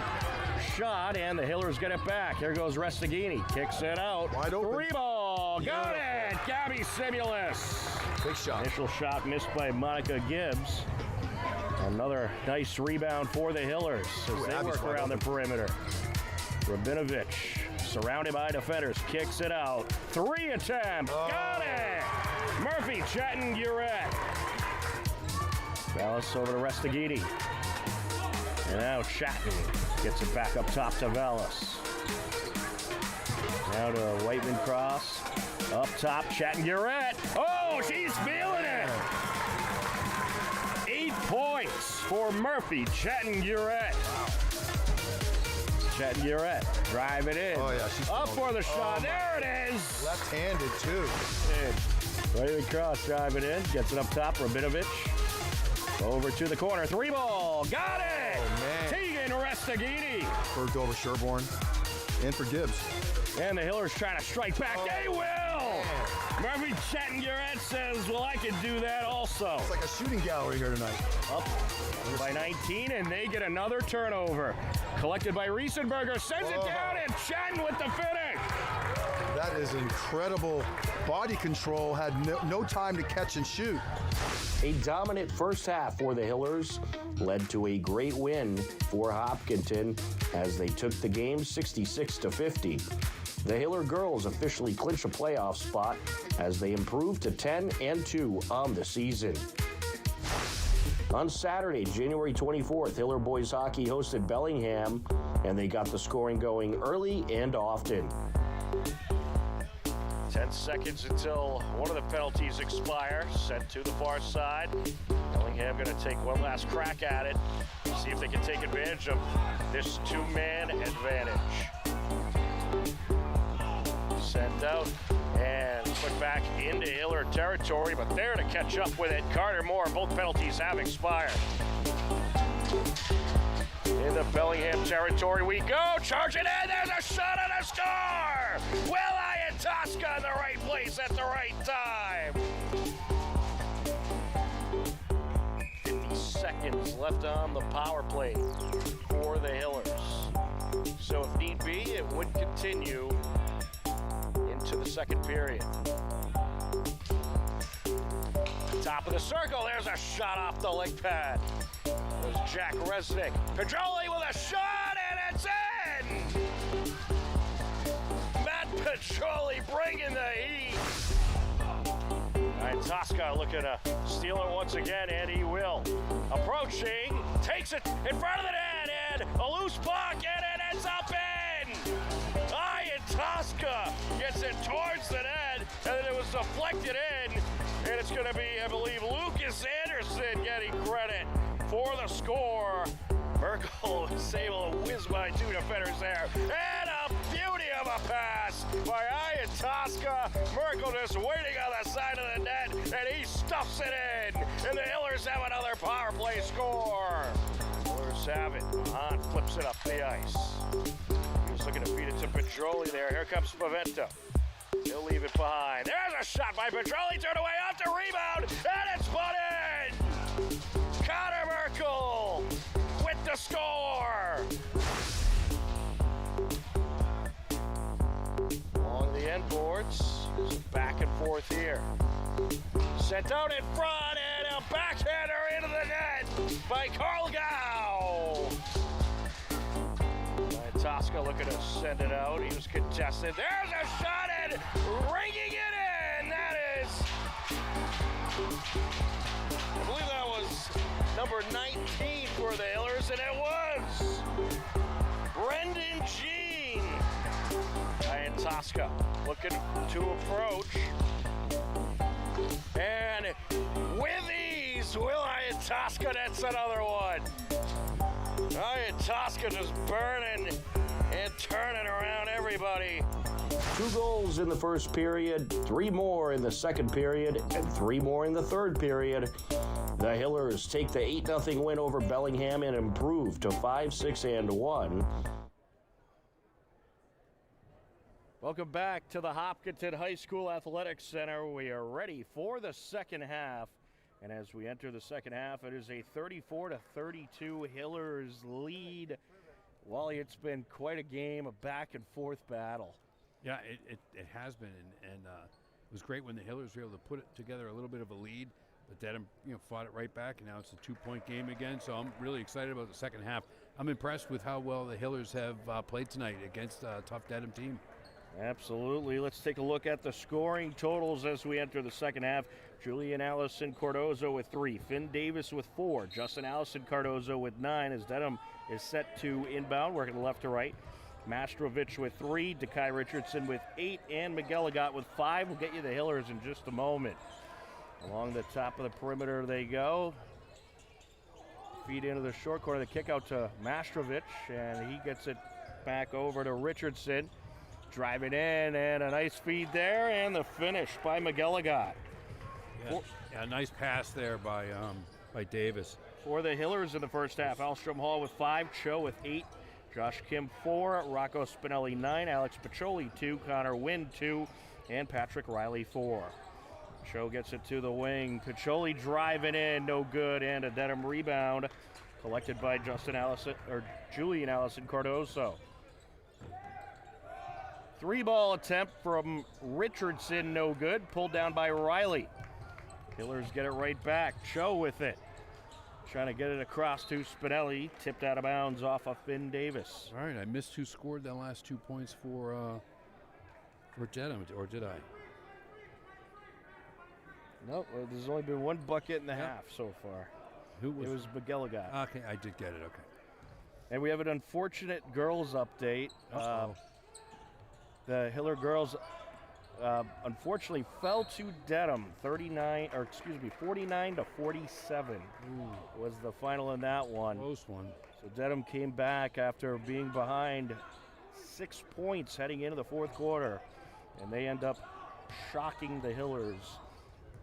shot, and the Hillers get it back. Here goes Restaghini. Kicks it out. Wide open. 3-ball. Got it. Gabby Simulus. Big shot. Initial shot missed by Monica Gibbs. Another nice rebound for the Hillers as they work around the perimeter. Rabinovich, surrounded by defenders, kicks it out. 3 attempt. Got it. Murphy, Chatton, Uret. Vallis over to Restaghini. And now Chatton gets it back up top to Vallis. Now to Whiteman Cross. Up top, Chatton, Uret. Oh, she's feeling it. 8 points for Murphy, Chatton, Uret. Chatton, Uret, drive it in. Oh, yeah, she's up for the shot. There it is. Left-handed, too. Whiteman Cross, drive it in. Gets it up top, Rabinovich. Over to the corner, 3-ball. Got it. Oh, man. Tegan Restaghini. For Dover Sherborne and for Gibbs. And the Hillers trying to strike back. They will. Man. Murphy Chatton Uret says, well, I could do that also. It's like a shooting gallery here tonight. Up by 19, and they get another turnover. Collected by Riesenberger, sends it down, and Chatton with the finish. That is incredible body control, had no time to catch and shoot. A dominant first half for the Hillers led to a great win for Hopkinton as they took the game 66-50. The Hiller girls officially clinch a playoff spot as they improved to 10-2 on the season. On Saturday, January 24th, Hiller boys hockey hosted Bellingham, and they got the scoring going early and often. 10 seconds until one of the penalties expire. Sent to the far side. Bellingham going to take one last crack at it. See if they can take advantage of this 2-man advantage. Sent out and put back into Hiller territory, but there to catch up with it. Carter Moore, both penalties have expired. In the Bellingham territory we go. Charge it in. There's a shot and a score. Willa and Tosca in the right place at the right time. 50 seconds left on the power play for the Hillers. So if need be, it would continue into the second period. Top of the circle. There's a shot off the leg pad. There's Jack Resnick. Pedroli with a shot, and it's in! Matt Pedroli bringing the heat. All right, Tosca looking looking to steal it once again, and he will. Approaching, takes it in front of the net, and a loose puck, and it ends up in. Ian Tosca gets it towards the net, and then it was deflected in, and it's going to be, I believe, Lucas Anderson getting credit for the score. Merkel is able to whiz by two defenders there, and a beauty of a pass by Ian Tosca. Merkel just waiting on the side of the net, and he stuffs it in, and the Hillers have another power play score. Hillers have it. Hahn flips it up the ice. He was looking to feed it to Petroli there. Here comes Paventa. He'll leave it behind. There's a shot by Petroli, turned away off the rebound, and it's put in! Connor Merkel with the score! Along the end boards, there's a back and forth here. Sent out in front, and a backhander into the net by Carl Gao. Tosca looking to send it out. He was contested. There's a shot, and ringing it in. That is, I believe that was number 19 for the Hillers, and it was Brendan Jean. Ian Tosca looking to approach. And with ease, will Ian Tosca nets another one. Ian Tosca just burning and turning around everybody. 2 goals in the first period, 3 more in the second period, and 3 more in the third period. The Hillers take the 8-0 win over Bellingham and improve to 5-6-1. Welcome back to the Hopkinton High School Athletics Center. We are ready for the second half. And as we enter the second half, it is a 34-32 Hillers lead. Wally, it's been quite a game, a back-and-forth battle. Yeah, it has been, and it was great when the Hillers were able to put it together a little bit of a lead, but Dedham, fought it right back, and now it's a 2-point game again, so I'm really excited about the second half. I'm impressed with how well the Hillers have played tonight against a tough Dedham team. Absolutely. Let's take a look at the scoring totals as we enter the second half. Julian Allison Cardozo with 3, Finn Davis with 4, Justin Allison Cardozo with 9 as Dedham is set to inbound, working left to right. Mastrovich with 3, Dekai Richardson with 8, and McGilligot with 5. We'll get you the Hillers in just a moment. Along the top of the perimeter they go. Feed into the short corner, the kick out to Mastrovich, and he gets it back over to Richardson. Driving in, and a nice feed there, and the finish by McGilligot. Yeah, nice pass there by Davis. For the Hillers in the first half, Alstrom Hall with 5, Cho with 8, Josh Kim 4, Rocco Spinelli 9, Alex Pacholi 2, Connor Wynn 2, and Patrick Riley 4. Cho gets it to the wing. Pacholi driving in, no good, and a Dedham rebound collected by Julian Allison Cardozo. 3-ball attempt from Richardson, no good. Pulled down by Riley. Hillers get it right back. Cho with it. Trying to get it across to Spinelli. Tipped out of bounds off of Finn Davis. All right, I missed who scored that last 2 points for Dedham, or did I? Nope, there's only been one bucket in the half so far. Who was it? Was McGilligot. Okay, I did get it, okay. And we have an unfortunate girls update. The Hiller girls unfortunately fell to Dedham 49 to 47 was the final in that one. Close one. So Dedham came back after being behind 6 points heading into the fourth quarter, and they end up shocking the Hillers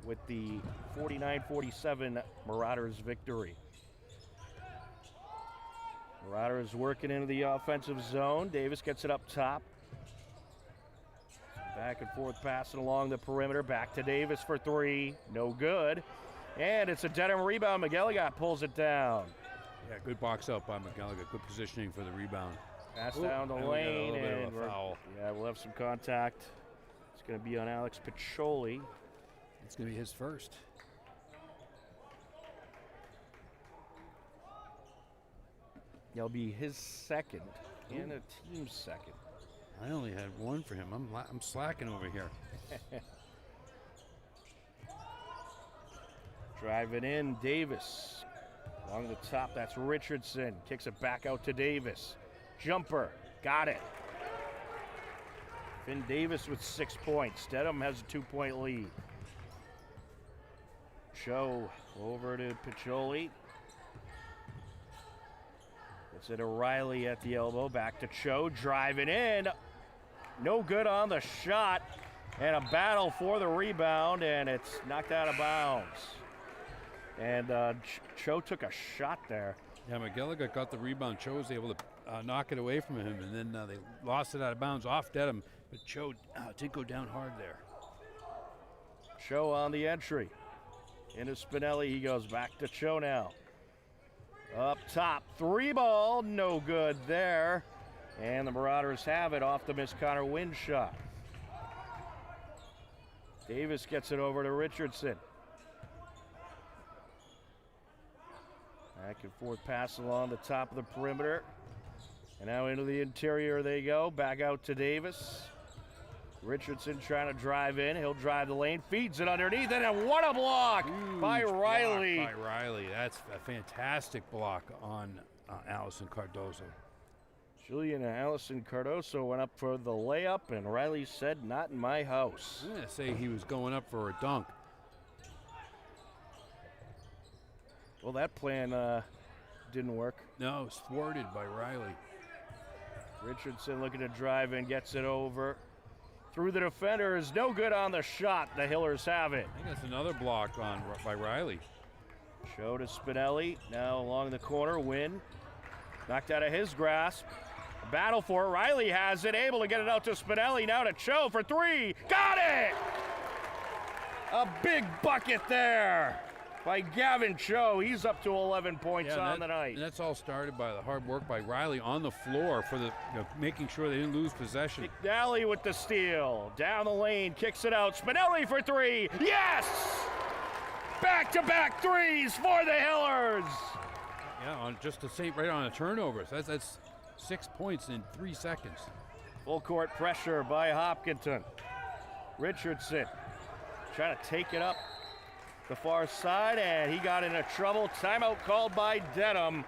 with the 49-47 Marauders victory. Marauders working into the offensive zone. Davis gets it up top. Back and forth passing along the perimeter. Back to Davis for 3. No good. And it's a Dedham rebound. McGilligot pulls it down. Yeah, good box out by McGilligot. Good positioning for the rebound. Pass down the lane. And foul. Yeah, we'll have some contact. It's going to be on Alex Pacholi. It's going to be his first. It'll be his second and a team's second. I only had one for him. I'm slacking over here. Driving in, Davis. Along the top, that's Richardson. Kicks it back out to Davis. Jumper, got it. Finn Davis with 6 points. Dedham has a 2-point lead. Cho over to Picholi. Gets it to Riley at the elbow. Back to Cho, driving in. No good on the shot. And a battle for the rebound, and it's knocked out of bounds. And Cho took a shot there. Yeah, McGilligan got the rebound. Cho was able to knock it away from him, and then they lost it out of bounds off Dedham. But Cho did go down hard there. Cho on the entry. Into Spinelli, he goes back to Cho now. Up top, 3-ball, no good there. And the Marauders have it off the Miss Connor Wynn shot. Davis gets it over to Richardson. Back and forth pass along the top of the perimeter. And now into the interior they go. Back out to Davis. Richardson trying to drive in. He'll drive the lane, feeds it underneath, and what a block by Riley. By Riley. That's a fantastic block on Allison Cardozo. Julian and Allison Cardoso went up for the layup, and Riley said, "Not in my house." I'm going to say he was going up for a dunk. Well, that plan didn't work. No, thwarted by Riley. Richardson looking to drive in, gets it over. Through the defenders, no good on the shot. The Hillers have it. I think that's another block by Riley. Show to Spinelli, now along the corner, Wynn. Knocked out of his grasp. Battle for it. Riley has it, able to get it out to Spinelli. Now to Cho for 3. Got it! A big bucket there by Gavin Cho. He's up to 11 points on the night. And that's all started by the hard work by Riley on the floor for making sure they didn't lose possession. McNally with the steal. Down the lane, kicks it out. Spinelli for 3. Yes! Back-to-back threes for the Hillers. Yeah, on just the same, right on a turnover. So that's 6 points in 3 seconds. Full court pressure by Hopkinton. Richardson trying to take it up the far side, and he got into trouble. Timeout called by Dedham.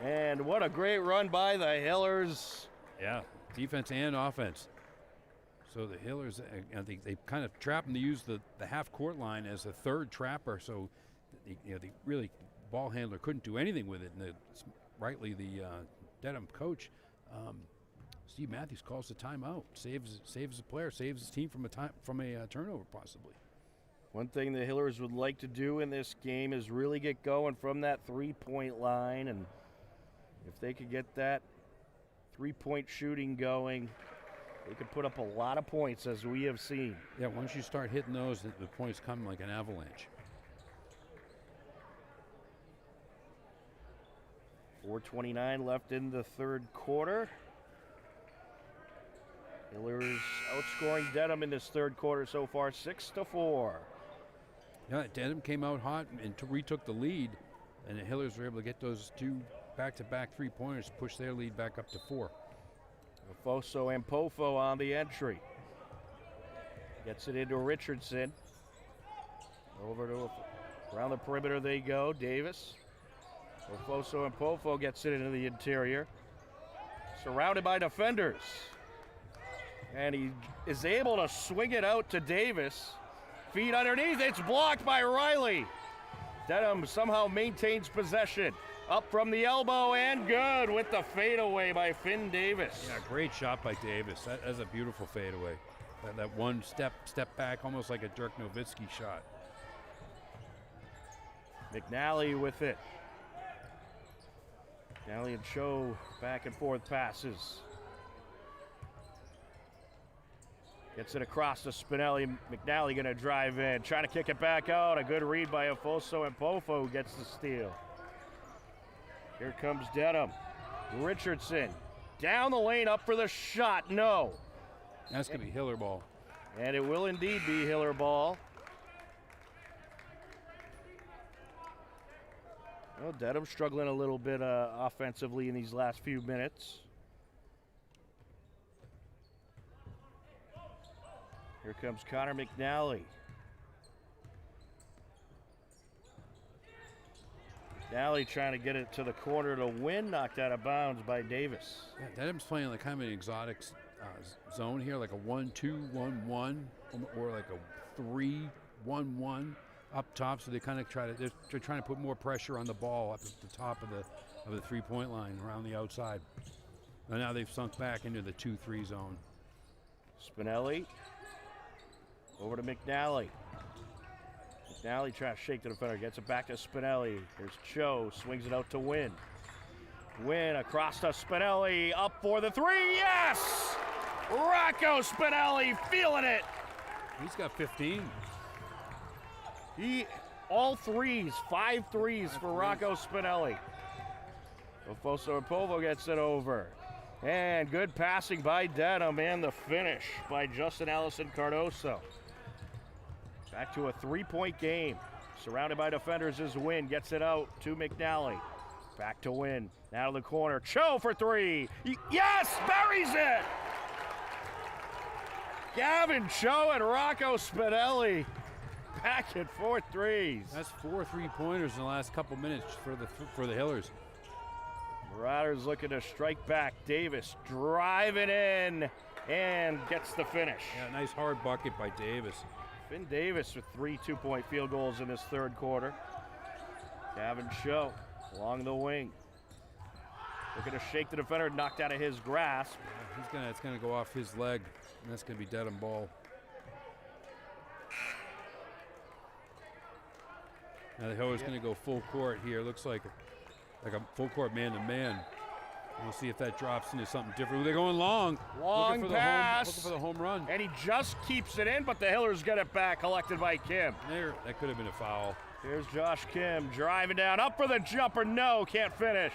And what a great run by the Hillers. Yeah, defense and offense. So the Hillers, they kind of trap them to use the half-court line as a third trapper. So, the really ball handler couldn't do anything with it. And rightly, the Dedham coach, Steve Matthews, calls the timeout. Saves the player, saves his team from a turnover possibly. One thing the Hillers would like to do in this game is really get going from that three-point line, and if they could get that three-point shooting going, they could put up a lot of points, as we have seen. Yeah, once you start hitting those, the points come like an avalanche. 4:29 left in the third quarter. Hillers outscoring Dedham in this third quarter so far, 6-4. Yeah, Dedham came out hot and retook the lead, and the Hillers were able to get those 2 back-to-back three-pointers, push their lead back up to 4. Foso and Pofo on the entry. Gets it into Richardson. Over to around the perimeter they go. Davis. Foso and Pofo gets it into the interior. Surrounded by defenders. And he is able to swing it out to Davis. Feet underneath, it's blocked by Riley. Dedham somehow maintains possession. Up from the elbow and good with the fadeaway by Finn Davis. Yeah, great shot by Davis. That's a beautiful fadeaway. That one step back, almost like a Dirk Nowitzki shot. McNally with it. McNally and Cho back and forth passes. Gets it across to Spinelli. McNally going to drive in. Trying to kick it back out. A good read by Afoso, and Pofo gets the steal. Here comes Dedham. Richardson down the lane, up for the shot. No. That's going to be Hiller ball. And it will indeed be Hiller ball. Well, Dedham struggling a little bit offensively in these last few minutes. Here comes Connor McNally. McNally trying to get it to the corner to win, knocked out of bounds by Davis. Yeah, Dedham's playing like kind of an exotic zone here, like a 1-2-1-1 or like a 3-1-1 up top. So they kind of they're trying to put more pressure on the ball up at the top of the 3-point line around the outside. And now they've sunk back into the 2-3 zone. Spinelli over to McNally. McNally trying to shake the defender, gets it back to Spinelli. Here's Cho, swings it out to Wynn. Wynn across to Spinelli, up for the three, yes! Rocco Spinelli feeling it. He's got 15. All threes, 5 threes for Rocco Spinelli. Ofoso and Povo gets it over. And good passing by Dedham, and the finish by Justin Allison Cardoso. Back to a 3-point game. Surrounded by defenders is Wynn. Gets it out to McNally. Back to Wynn. Now to the corner. Cho for 3. Yes! Buries it! Gavin Cho and Rocco Spinelli back at 4 threes. That's 4 3-pointers in the last couple minutes for the Hillers. Marauders looking to strike back. Davis driving in and gets the finish. Yeah, nice hard bucket by Davis. Finn Davis with 3 2-point field goals in this third quarter. Gavin Cho along the wing. Looking to shake the defender, knocked out of his grasp. Yeah, it's gonna go off his leg, and that's gonna be Dedham ball. Now the Hillers gonna go full court here. Looks like a full court man-to-man. We'll see if that drops into something different. They're going long. Long pass. Looking for the home run. And he just keeps it in, but the Hillers get it back, collected by Kim. That could have been a foul. Here's Josh Kim driving down, up for the jumper. No, can't finish.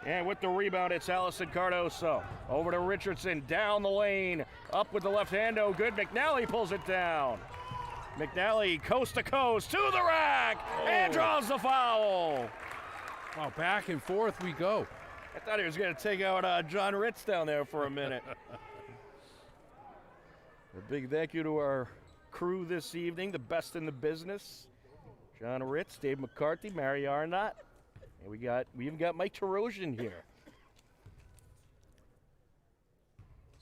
And with the rebound, it's Allison Cardoso. Over to Richardson, down the lane. Up with the left hand, no good. McNally pulls it down. McNally coast to coast to the rack and draws the foul. Wow, back and forth we go. I thought he was going to take out John Ritz down there for a minute. A big thank you to our crew this evening, the best in the business. John Ritz, Dave McCarthy, Mary Arnott. And we even got Mike Tarosian here.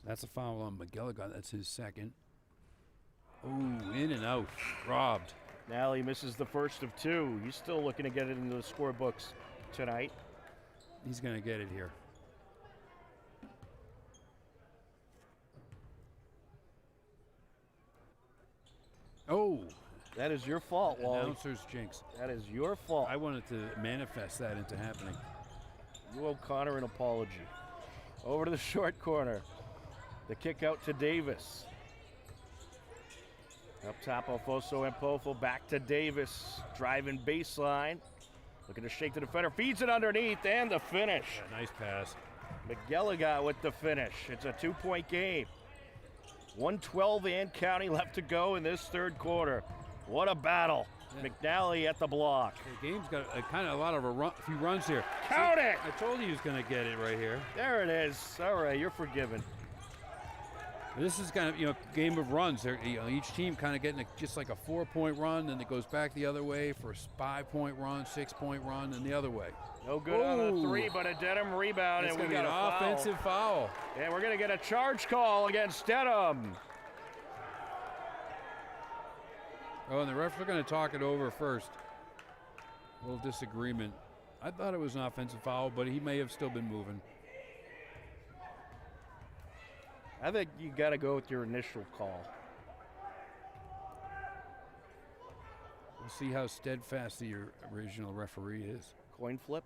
That's a foul on McGilligan. That's his second. Oh, in and out. Robbed. Nally misses the first of 2. He's still looking to get it into the scorebooks tonight. He's going to get it here. Oh. That is your fault, Wally. Announcer's jinx. That is your fault. I wanted to manifest that into happening. You owe Connor an apology. Over to the short corner. The kick out to Davis. Up top, Ofoso and Pofo back to Davis. Driving baseline. Looking to shake the defender. Feeds it underneath and the finish. Yeah, nice pass. McGilligan with the finish. It's a 2-point game. 1:12 and counting left to go in this third quarter. What a battle. Yeah. McNally at the block. The game's got a lot of a few runs here. Count it! I told you he was going to get it right here. There it is. All right, you're forgiven. This is kind of, game of runs. Each team kind of getting just like a 4-point run, then it goes back the other way for a 5-point run, 6-point run, and the other way. No good on the 3, but a Dedham rebound, and we got an offensive foul. And we're going to get a charge call against Dedham. Oh, and the refs are going to talk it over first. A little disagreement. I thought it was an offensive foul, but he may have still been moving. I think you got to go with your initial call. We'll see how steadfast the original referee is. Coin flip.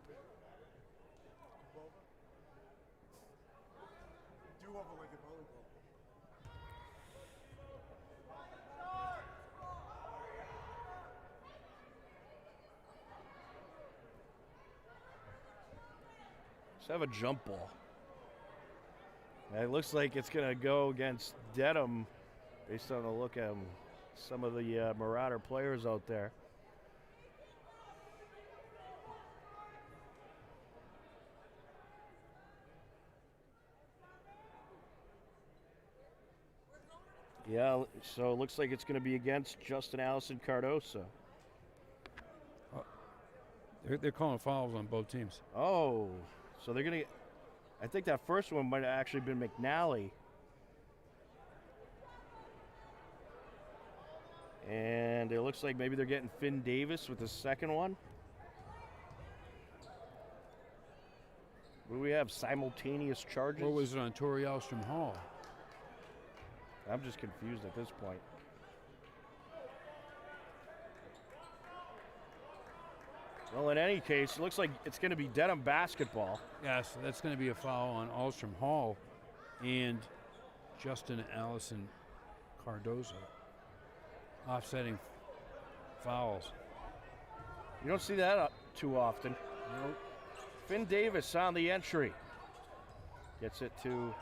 Let's have a jump ball. And it looks like it's going to go against Dedham based on the look at some of the Marauder players out there. Yeah, so it looks like it's going to be against Justin Allison Cardoso. They're calling fouls on both teams. Oh, so they're going to, I think that first one might have actually been McNally. And it looks like maybe they're getting Finn Davis with the second one. What do we have? Simultaneous charges? Or was it on Torrey Alstrom Hall? I'm just confused at this point. Well, in any case, it looks like it's going to be Dedham basketball. Yes, that's going to be a foul on Alstrom Hall and Justin Allison Cardozo. Offsetting fouls. You don't see that too often. Nope. Finn Davis on the entry. Gets it to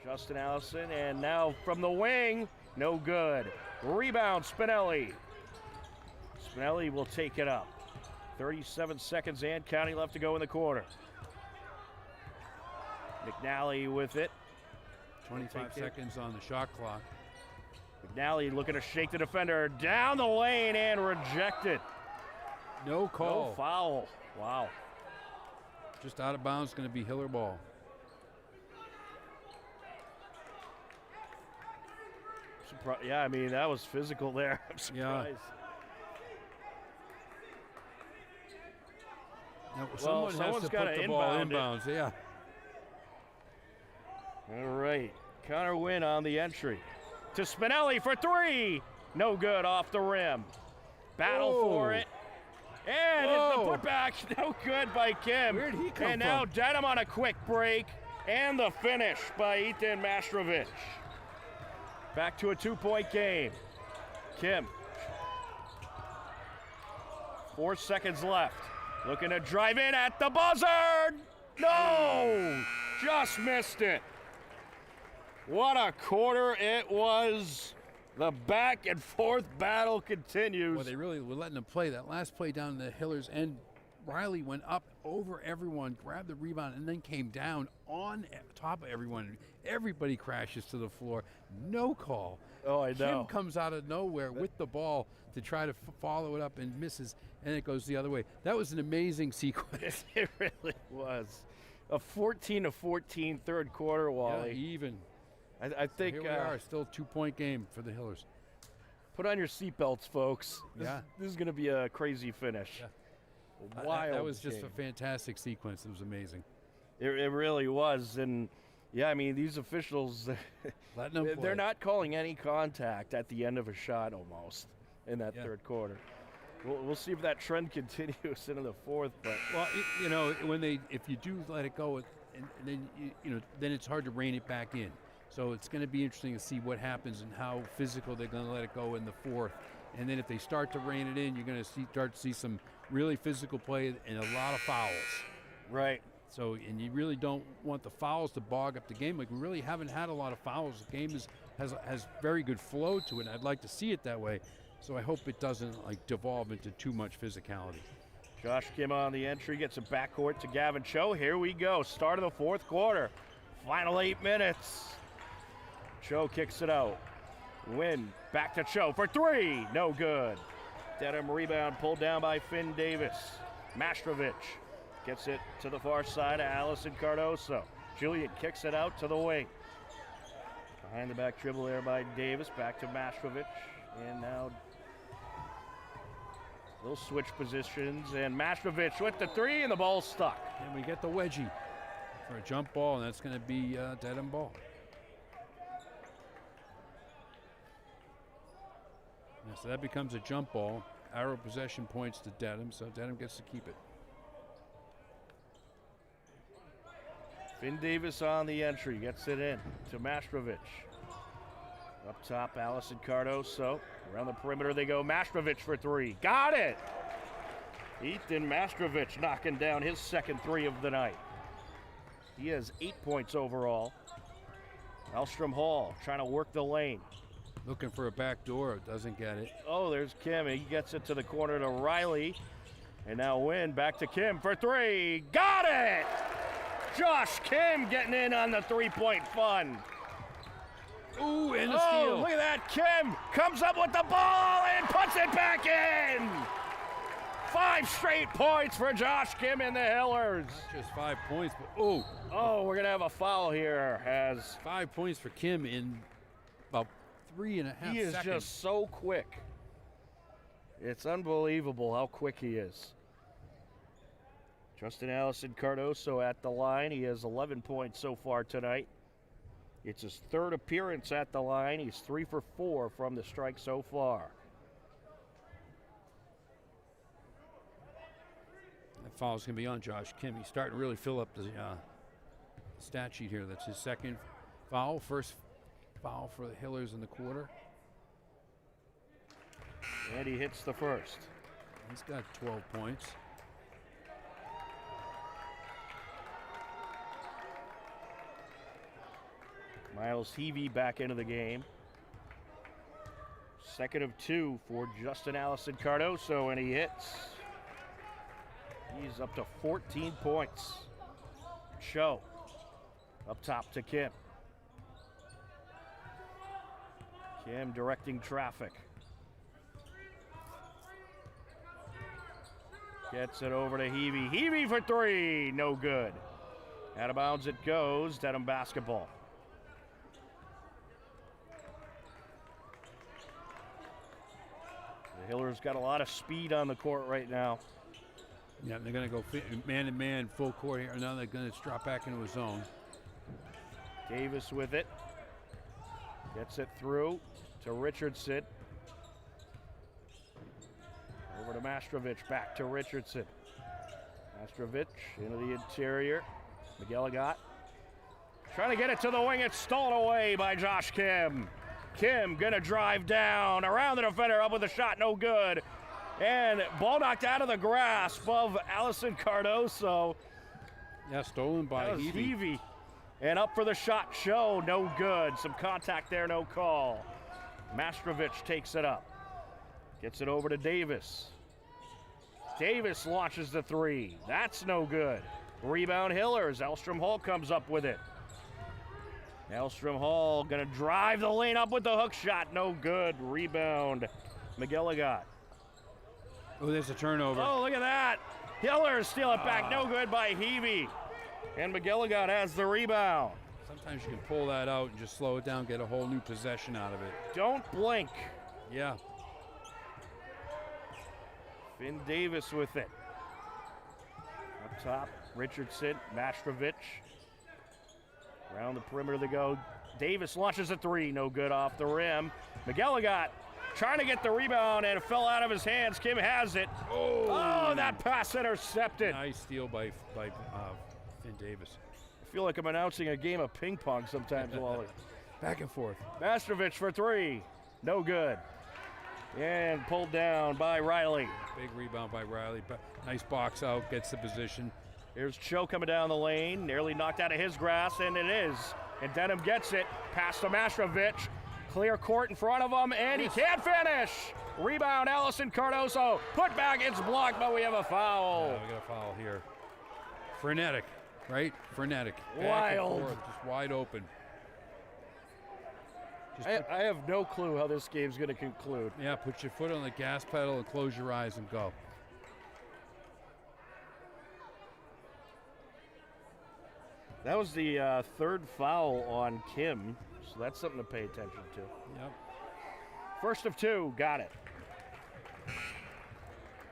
Justin Allison, and now from the wing, no good. Rebound, Spinelli. Spinelli will take it up. 37 seconds and counting left to go in the quarter. McNally with it. 25 seconds on the shot clock. McNally looking to shake the defender down the lane and rejected. No call. No foul. Wow. Just out of bounds, going to be Hiller ball. Yeah, I mean, that was physical there. I'm surprised. Now, Well, someone someone's has to gotta put the ball inbound it. inbounds. Yeah. All right. Connor Wynn on the entry. To Spinelli for three. No good off the rim. Battle for it. And it's the putback. No good by Kim. Where'd he come And now from? Dedham on a quick break. And the finish by Ethan Mastrovich. Back to a 2-point game. Kim. 4 seconds left. Looking to drive in at the buzzer. No! Just missed it. What a quarter it was. The back and forth battle continues. Well, they really were letting them play. That last play down the Hiller's end, Riley went up over everyone, grabbed the rebound, and then came down on top of everyone. Everybody crashes to the floor. No call. Oh, I know. Kim comes out of nowhere with the ball to try to follow it up and misses, and it goes the other way. That was an amazing sequence. It really was. A 14-14 third quarter, Wally. Yeah, even. I think Here we are, still 2-point game for the Hillers. Put on your seatbelts, folks. Yeah. This is going to be a crazy finish. Yeah. Wild. That was just game. a fantastic sequence. It was amazing. It really was. And, yeah, I mean, these officials, Letting them play. they're not calling any contact at the end of a shot almost in that third quarter. We'll see if that trend continues into the fourth. But Well, if you do let it go, and then then it's hard to rein it back in. So it's going to be interesting to see what happens and how physical they're going to let it go in the fourth. And then if they start to rein it in, you're going to start to see some really physical play and a lot of fouls. Right. So, and you really don't want the fouls to bog up the game. Like, we really haven't had a lot of fouls. The game has very good flow to it, and I'd like to see it that way. So I hope it doesn't devolve into too much physicality. Josh Kim on the entry, gets it backcourt to Gavin Cho. Here we go, start of the fourth quarter. Final 8 minutes. Cho kicks it out. Win back to Cho for three. No good. Dedham rebound pulled down by Finn Davis. Mastrovich gets it to the far side of Allison Cardoso. Julian kicks it out to the wing. Behind the back dribble there by Davis. Back to Mastrovich. And now they'll switch positions. And Mastrovich with the three, and the ball's stuck. And we get the wedgie for a jump ball, and that's going to be Dedham ball. Yeah, so that becomes a jump ball. Arrow possession points to Dedham, so Dedham gets to keep it. Finn Davis on the entry, gets it in to Mastrovich. Up top, Allison Cardoso. Around the perimeter they go. Mastrovich for three. Got it! Ethan Mastrovich knocking down his second three of the night. He has 8 points overall. Alstrom Hall trying to work the lane. Looking for a back door, doesn't get it. Oh, there's Kim. He gets it to the corner to Riley. And now Wynn back to Kim for three. Got it! Josh Kim getting in on the three-point fun. Ooh, and the Oh, steal. look at that. Kim comes up with the ball and puts it back in. 5 straight points for Josh Kim and the Hillers. Not just 5 points, but Oh, we're going to have a foul here as 5 points for Kim in about 3.5 seconds. he is just so quick. It's unbelievable how quick he is. Justin Allison Cardoso at the line. He has 11 points so far tonight. It's his 3rd appearance at the line. He's 3 for 4 from the strike so far. That foul's going to be on Josh Kim. He's starting to really fill up the stat sheet here. That's his 2nd foul, 1st foul for the Hillers in the quarter. And he hits the 1st. He's got 12 points. Miles Heavey back into the game. 2nd of 2 for Justin Allison Cardoso, and he hits. He's up to 14 points. Cho up top to Kim. Kim directing traffic. Gets it over to Heavey. Heavey for 3, no good. Out of bounds it goes, Dedham basketball. The Hillers got a lot of speed on the court right now. Yeah, they're going to go man-to-man full court here. Now they're going to drop back into a zone. Davis with it. Gets it through to Richardson. Over to Mastrovic, back to Richardson. Mastrovic into the interior. McGilligot trying to get it to the wing. It's stolen away by Josh Kim. Kim gonna drive down around the defender, up with a shot, no good. And ball knocked out of the grasp of Allison Cardoso. Yeah, stolen by Heavey. And up for the shot, Cho, no good. Some contact there, no call. Mastrovic takes it up. Gets it over to Davis. Davis launches the 3. That's no good. Rebound Hillers. Elstrom Hall comes up with it. Elstrom Hall gonna drive the lane up with the hook shot. No good. Rebound McGilligot. Oh, there's a turnover. Oh, look at that. Hillers steal it back. No good by Heavey. And McGilligot has the rebound. Sometimes you can pull that out and just slow it down, get a whole new possession out of it. Don't blink. Yeah. Finn Davis with it. Up top, Richardson, Mastrovic. Around the perimeter they go. Davis launches a 3, no good off the rim. McGilligot trying to get the rebound and it fell out of his hands. Kim has it. Oh, that pass intercepted. Nice steal by Finn Davis. I feel like I'm announcing a game of ping pong sometimes, Wally. Back and forth. Mastrovic for 3, no good. And pulled down by Riley. Big rebound by Riley. Nice box out, gets the position. Here's Cho coming down the lane, nearly knocked out of his grasp, and it is. And Dedham gets it, past to Mastrovic. Clear court in front of him, and he can't finish. Rebound, Allison Cardoso. Put back, it's blocked, but we have a foul. Yeah, we got a foul here. Frenetic, right? Frenetic. Wild. Back and forth, just wide open. I have no clue how this game's going to conclude. Yeah, put your foot on the gas pedal and close your eyes and go. That was the 3rd foul on Kim, so that's something to pay attention to. Yep. 1st of 2, got it.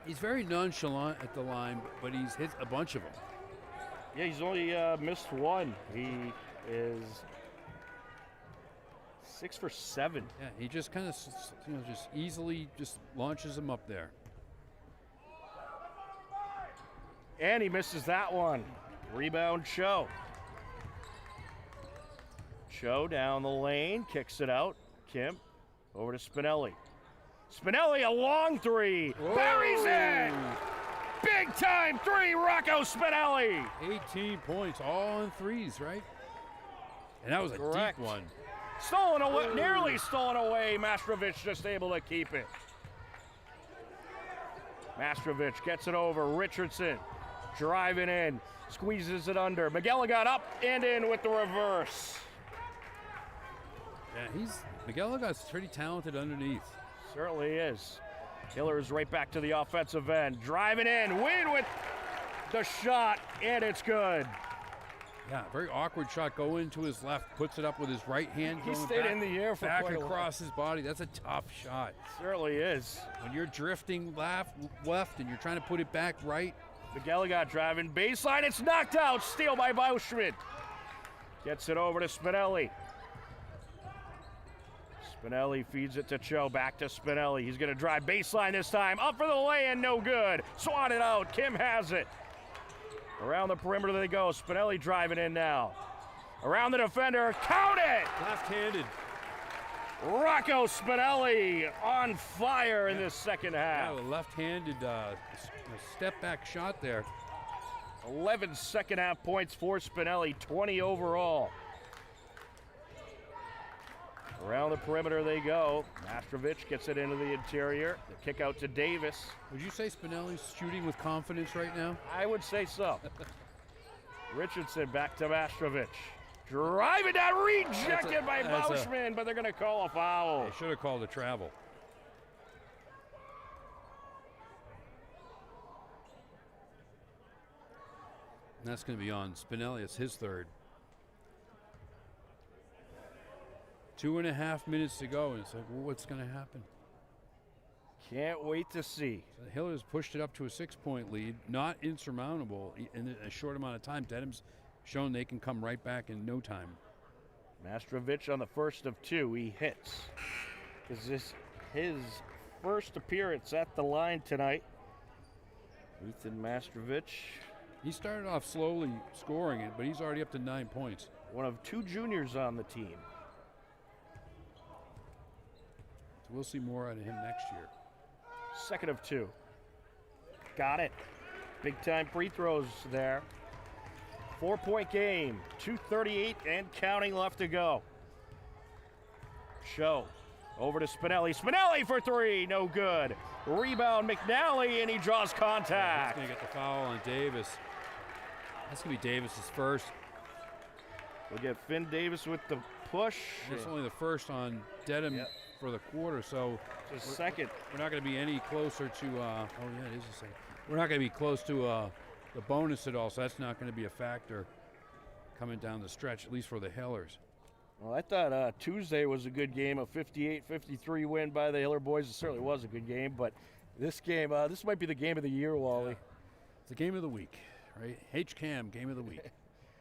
He's very nonchalant at the line, but he's hit a bunch of them. Yeah, he's only missed 1. He is 6 for 7. Yeah, he just kind of, just easily just launches them up there. And he misses that one. Rebound, Cho. Cho down the lane, kicks it out. Kim over to Spinelli. Spinelli, a long 3. Whoa. Buries it! Big time 3, Rocco Spinelli. 18 points, all on 3s, right? And that was a Correct. deep one. Stolen away, nearly stolen away. Mastrovic just able to keep it. Mastrovic gets it over. Richardson driving in, squeezes it under. McGilligot up and in with the reverse. Yeah, McGilligot's pretty talented underneath. Certainly is. Hillers right back to the offensive end. Driving in. Win with the shot, and it's good. Yeah, very awkward shot. Go into his left, puts it up with his right hand. He going stayed back, in the air for back quite a while. across his body. That's a tough shot. Certainly is. When you're drifting left, and you're trying to put it back right. McElligott driving baseline. It's knocked out. Steal by Bauschmidt. Gets it over to Spinelli. Spinelli feeds it to Cho. Back to Spinelli. He's going to drive baseline this time. Up for the lay-in. No good. Swatted out. Kim has it. Around the perimeter they go. Spinelli driving in now. Around the defender. Count it! Left-handed. Rocco Spinelli on fire in this second half. Yeah, a left-handed step-back shot there. 11 second half points for Spinelli, 20 overall. Around the perimeter they go. Mastrovic gets it into the interior. The kick out to Davis. Would you say Spinelli's shooting with confidence right now? I would say so. Richardson back to Mastrovic. Driving down, rejected by Bauschman, but they're going to call a foul. They should have called a travel. And that's going to be on Spinelli. It's his third. 2.5 minutes to go, and it's like, well, what's going to happen? Can't wait to see. So the Hillers pushed it up to a 6-point lead, not insurmountable in a short amount of time. Dedham's shown they can come right back in no time. Mastrovic on the first of two, he hits. This is his first appearance at the line tonight. Ethan Mastrovic, He started off slowly scoring it, but he's already up to 9 points. one of two juniors on the team. So we'll see more out of him next year. Second of two. Got it. Big time free throws there. 4-point game. 2:38 and counting left to go. Show. Over to Spinelli. Spinelli for three. No good. Rebound McNally, and he draws He's contact. going to get the foul on Davis. That's going to be Davis's first. We'll get Finn Davis with the push. It's only the first on Dedham Yep. for the quarter, so Just second. we're not going to be any closer to. Oh yeah, it is the second. We're not going to be close to the bonus at all, so that's not going to be a factor coming down the stretch, at least for the Hillers. Well, I thought Tuesday was a good game, a 58-53 win by the Hiller boys. It certainly was a good game, but this game, this might be the game of the year, Wally. It's the game of the week, right? HCAM game of the week.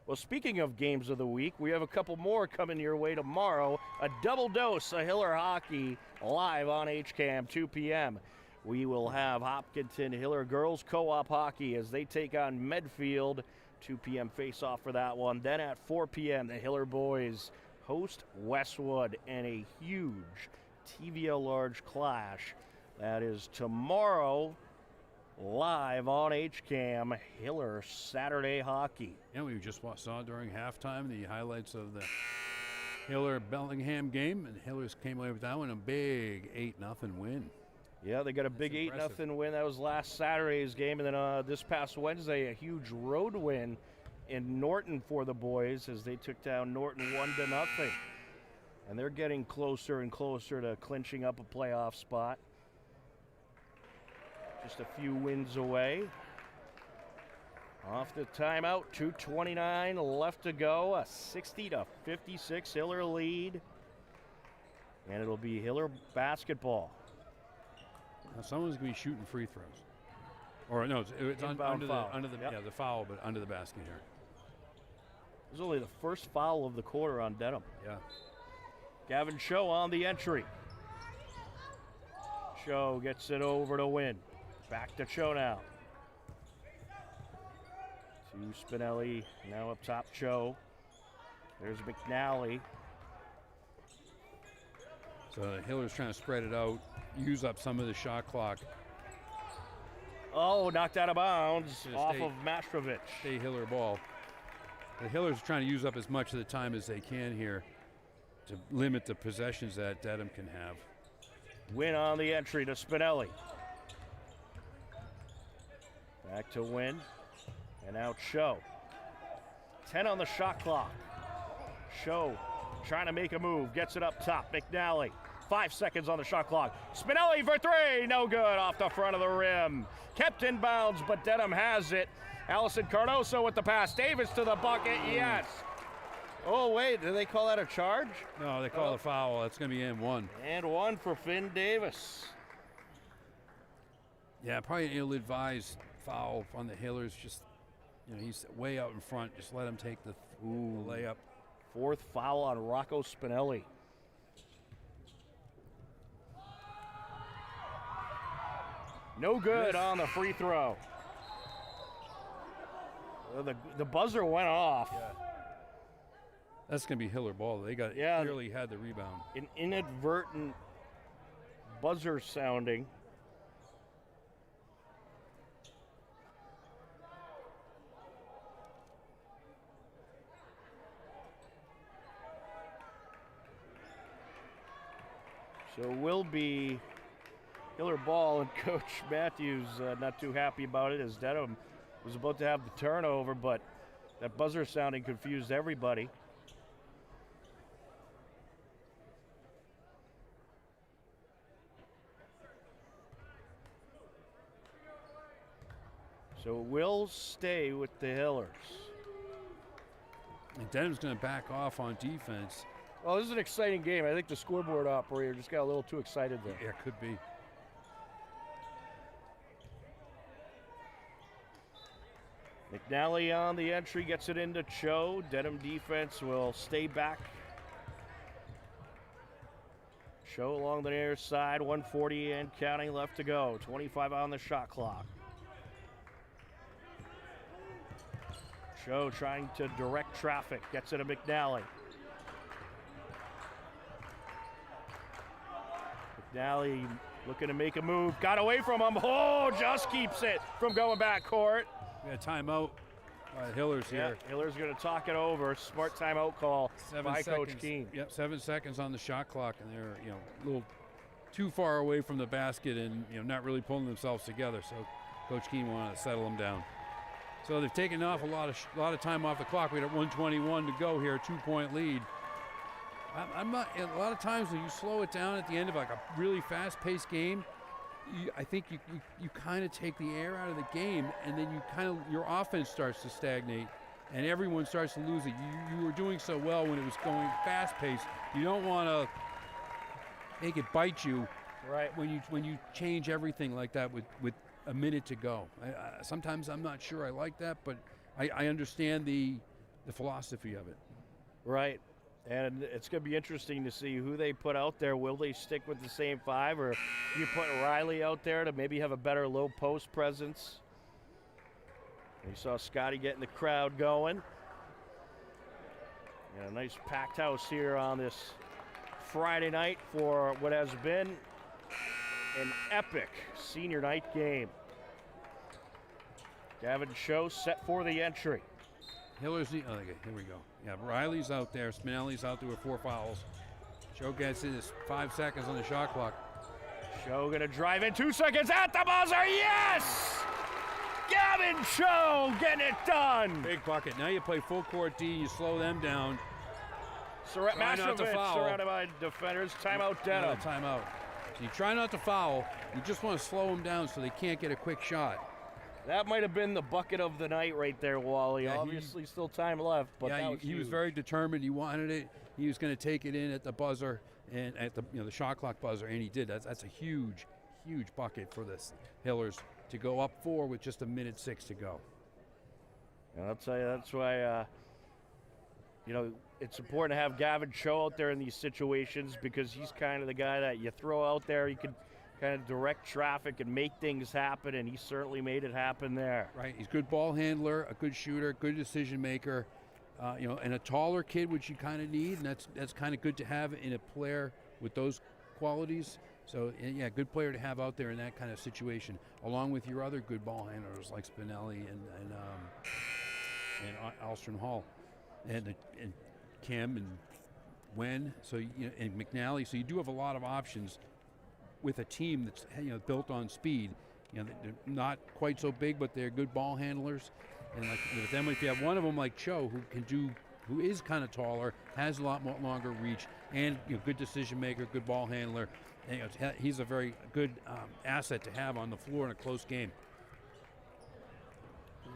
Well, speaking of games of the week, we have a couple more coming your way tomorrow. A double dose of Hiller hockey live on HCAM, 2 p.m. We will have Hopkinton Hiller girls co-op hockey as they take on Medfield. 2 p.m. face-off for that one. Then at 4 p.m., the Hiller boys host Westwood in a huge TVL large clash. That is tomorrow, live on HCAM, Hiller Saturday hockey. And we just saw during halftime the highlights of the Hiller-Bellingham game, and Hillers came away with that one, a big 8-0 win. Yeah, they got a big impressive. 8-0 win. That was last Saturday's game. And then this past Wednesday, a huge road win in Norton for the boys as they took down Norton 1-0. And they're getting closer and closer to clinching up a playoff spot. Just a few wins away. Off the timeout, 2:29 left to go. A 60-56 Hiller lead. And it'll be Hiller basketball. Now someone's going to be shooting free throws. Or no, it's Inbound foul. Yep. Yeah, the foul, but under the basket here. This is only the first foul of the quarter on Dedham. Yeah. Gavin Cho on the entry. Cho gets it over to Win. Back to Cho now. To Spinelli. Now up top, Cho. There's McNally. So the Hiller's trying to spread it out, use up some of the shot clock. Oh, knocked out of bounds Should off stay- of Mastrovic. Stay Hiller ball. The Hillers are trying to use up as much of the time as they can here to limit the possessions that Dedham can have. Win on the entry to Spinelli. Back to Win. And now Cho. 10 on the shot clock. Cho trying to make a move. Gets it up top. McNally 5 seconds on the shot clock. Spinelli for three, no good, off the front of the rim. Kept in bounds, but Dedham has it. Allison Cardoso with the pass. Davis to the bucket, yes. Oh, wait, did they call that a charge? No, they call it a foul. That's going to be and one. And one for Finn Davis. Yeah, probably an ill-advised foul on the Hillers. Just, he's way out in front. Just let him take the layup. Fourth foul on Rocco Spinelli. No good on the free throw. The buzzer went off. Yeah. That's going to be Hiller ball. They clearly had the rebound. An inadvertent buzzer sounding. So it will be Hiller ball, and Coach Matthews not too happy about it as Dedham was about to have the turnover, but that buzzer sounding confused everybody. So it will stay with the Hillers. And Dedham's going to back off on defense. Well, this is an exciting game. I think the scoreboard operator just got a little too excited there. Yeah, could be. McNally on the entry, gets it into Cho. Dedham defense will stay back. Cho along the near side, 140 and counting left to go. 25 on the shot clock. Cho trying to direct traffic, gets it to McNally. McNally looking to make a move, got away from him. Oh, just keeps it from going back court. We got a timeout by Hillers here. Hiller's going to talk it over. Smart timeout call by Coach Keene. Yep, 7 seconds on the shot clock, and they're a little too far away from the basket, and not really pulling themselves together. So Coach Keene wanted to settle them down. So they've taken off a lot of time off the clock. We got 1:21 to go here, 2-point lead. I'm not. A lot of times when you slow it down at the end of like a really fast-paced game, I think you kind of take the air out of the game, and then your offense starts to stagnate, and everyone starts to lose it. You were doing so well when it was going fast-paced. You don't want to make it bite you, right? When you change everything like that with a minute to go. Sometimes I'm not sure I like that, but I understand the philosophy of it. Right. And it's going to be interesting to see who they put out there. Will they stick with the same five, or you put Riley out there to maybe have a better low post presence? You saw Scotty getting the crowd going. And a nice packed house here on this Friday night for what has been an epic senior night game. Gavin Cho set for the entry. Hiller's here we go. Yeah, Riley's out there. Spinelli's out there with 4 fouls. Cho gets in his 5 seconds on the shot clock. Cho gonna drive in 2 seconds at the buzzer. Yes! Gavin Cho getting it done. Big bucket. Now you play full court D. You slow them down. Mashovic surrounded by defenders. Timeout, Dedham. Timeout. So you try not to foul. You just want to slow them down so they can't get a quick shot. That might have been the bucket of the night right there, Wally. Yeah, obviously still time left, but yeah, he was very determined. He wanted it. He was going to take it in at the buzzer and at the the shot clock buzzer, and he did. That's a huge bucket for the Hillers to go up 4 with just 1:06 to go. And I'll tell you, that's why it's important to have Gavin Cho out there in these situations, because he's kind of the guy that you throw out there. He can kind of direct traffic and make things happen, and he certainly made it happen there. Right, he's a good ball handler, a good shooter, good decision maker, and a taller kid, which you kind of need, and that's kind of good to have in a player with those qualities. So yeah, good player to have out there in that kind of situation, along with your other good ball handlers like Spinelli and Alstrom Hall, and Kim and Wen, so and McNally. So you do have a lot of options with a team that's built on speed. They're not quite so big, but they're good ball handlers. And like with them, if you have one of them like Cho, who is kind of taller, has a lot more longer reach, and good decision maker, good ball handler. And, he's a very good asset to have on the floor in a close game.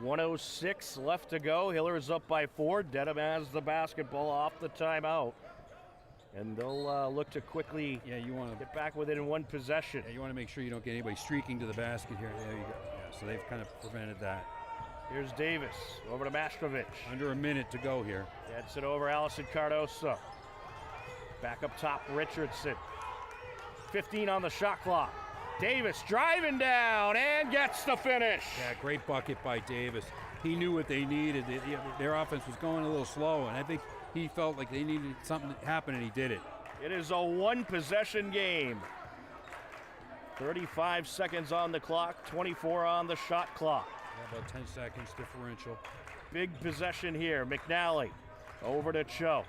1:06 left to go. Hillers up by 4. Dedham has the basketball off the timeout. And they'll look to quickly get back within one possession. Yeah, you want to make sure you don't get anybody streaking to the basket here. There you go. Yeah, so they've kind of prevented that. Here's Davis over to Mashkovich. Under a minute to go here. Gets it over Allison Cardoso. Back up top, Richardson. 15 on the shot clock. Davis driving down and gets the finish. Yeah, great bucket by Davis. He knew what they needed. Their offense was going a little slow, and I think he felt like they needed something to happen, and he did it. It is a one-possession game. 35 seconds on the clock, 24 on the shot clock. Yeah, about 10 seconds differential. Big possession here. McNally over to Cho.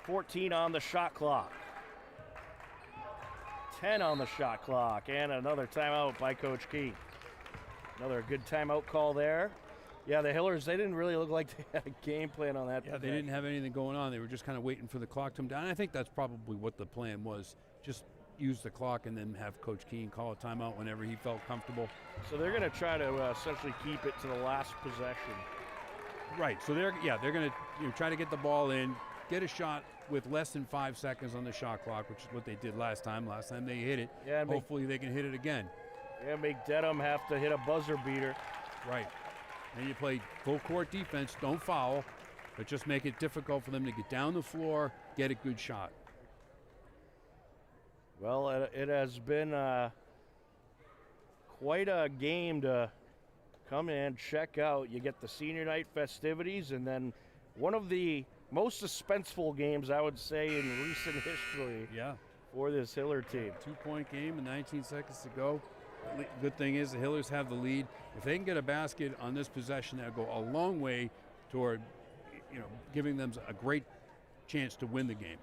14 on the shot clock. 10 on the shot clock, and another timeout by Coach Key. Another good timeout call there. Yeah, the Hillers, they didn't really look like they had a game plan on that. Yeah, they didn't have anything going on. They were just kind of waiting for the clock to come down. And I think that's probably what the plan was. Just use the clock and then have Coach Keene call a timeout whenever he felt comfortable. So they're going to try to essentially keep it to the last possession. Right. So they're going to try to get the ball in, get a shot with less than 5 seconds on the shot clock, which is what they did last time. Last time they hit it. Yeah, hopefully they can hit it again. Yeah, make Dedham have to hit a buzzer beater. Right. And you play full court defense, don't foul, but just make it difficult for them to get down the floor, get a good shot. Well, it has been quite a game to come in, check out. You get the senior night festivities, and then one of the most suspenseful games, I would say, in recent history for this Hiller team. 2-point game and 19 seconds to go. Good thing is the Hillers have the lead. If they can get a basket on this possession, that'll go a long way toward giving them a great chance to win the game.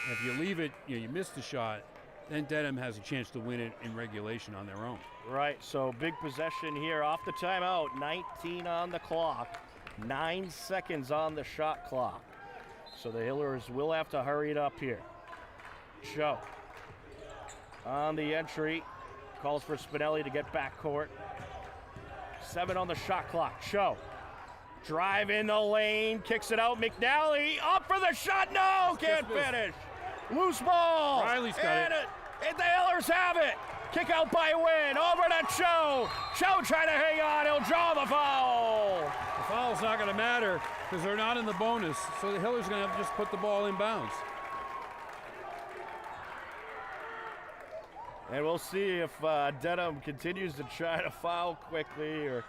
And if you leave it, you miss the shot, then Dedham has a chance to win it in regulation on their own. Right, so big possession here off the timeout, 19 on the clock, 9 seconds on the shot clock. So the Hillers will have to hurry it up here. Cho on the entry, calls for Spinelli to get back court. 7 on the shot clock, Cho. Drive in the lane, kicks it out, McNally, up for the shot, no, can't finish. Loose ball. Riley's got it. And the Hillers have it. Kick out by Wynn, over to Cho. Cho trying to hang on, he'll draw the foul. The foul's not going to matter because they're not in the bonus, so the Hillers are going to have to just put the ball in bounds. And we'll see if Dedham continues to try to foul quickly, or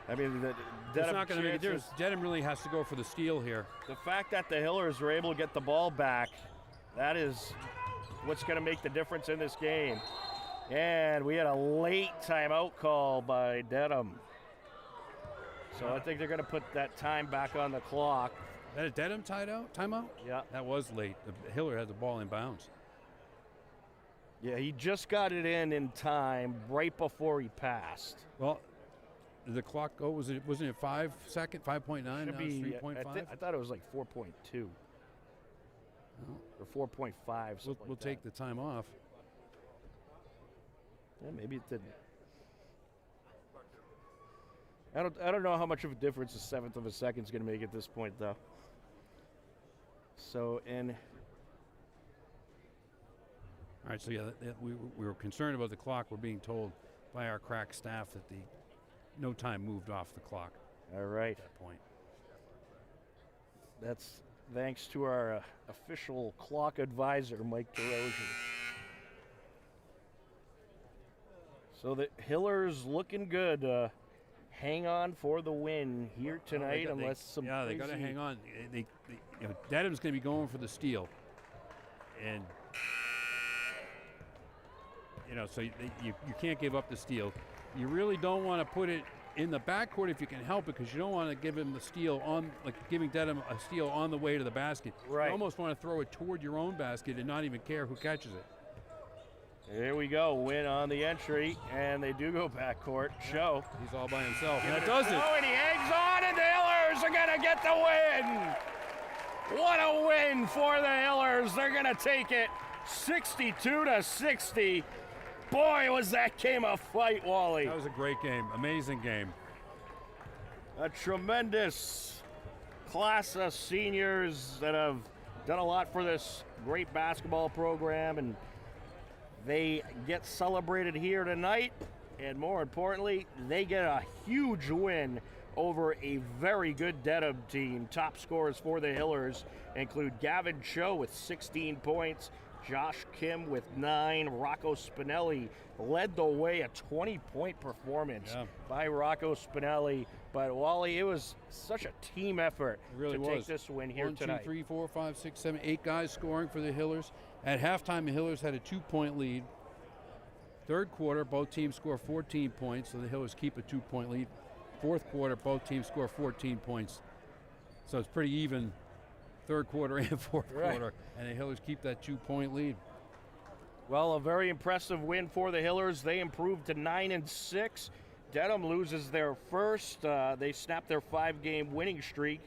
Dedham. It's not going to make a difference. Dedham really has to go for the steal here. The fact that the Hillers were able to get the ball back, that is what's going to make the difference in this game. And we had a late timeout call by Dedham. So I think they're going to put that time back on the clock. That a Dedham timeout? Yeah. That was late. The Hiller had the ball in bounds. Yeah, he just got it in time right before he passed. Well, did the clock go? Wasn't it 5 seconds? 5.9? Now it's 3.5? I thought it was like 4.2. Or 4.5. We'll take the time off. Yeah, maybe it didn't. I don't know how much of a difference a 1/7 of a second is going to make at this point, though. So, all right, so we were concerned about the clock. We're being told by our crack staff that no time moved off the clock. All right. At that point. That's thanks to our official clock advisor, Mike DeRosier. So the Hillers looking good. Hang on for the win here tonight, unless some. Yeah, they got to hang on. Dedham's going to be going for the steal, and so you can't give up the steal. You really don't want to put it in the backcourt if you can help it, because you don't want to give him the steal giving Dedham a steal on the way to the basket. Right. You almost want to throw it toward your own basket and not even care who catches it. Here we go, Win on the entry, and they do go backcourt. Cho. He's all by himself, and that does it. Oh, and he hangs on, and the Hillers are going to get the win. What a win for the Hillers. They're going to take it 62-60. Boy, was that game a fight, Wally. That was a great game, amazing game. A tremendous class of seniors that have done a lot for this great basketball program, and they get celebrated here tonight, and more importantly, they get a huge win over a very good Dedham team. Top scorers for the Hillers include Gavin Cho with 16 points, Josh Kim with 9, Rocco Spinelli led the way, a 20-point performance by Rocco Spinelli. But Wally, it was such a team effort to take this win here tonight. 1, 2, 3, 4, 5, 6, 7, 8 guys scoring for the Hillers. At halftime, the Hillers had a 2-point lead. Third quarter, both teams score 14 points, so the Hillers keep a 2-point lead. Fourth quarter, both teams score 14 points. So it's pretty even third quarter and fourth quarter, and the Hillers keep that 2-point lead. Well, a very impressive win for the Hillers. They improved to 9-6. Dedham loses their first. They snap their 5-game winning streak,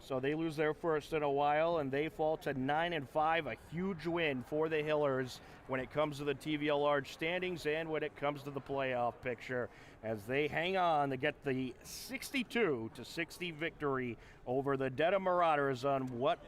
so they lose their first in a while, and they fall to 9-5. A huge win for the Hillers when it comes to the TVL large standings and when it comes to the playoff picture, as they hang on to get the 62-60 victory over the Dedham Marauders on what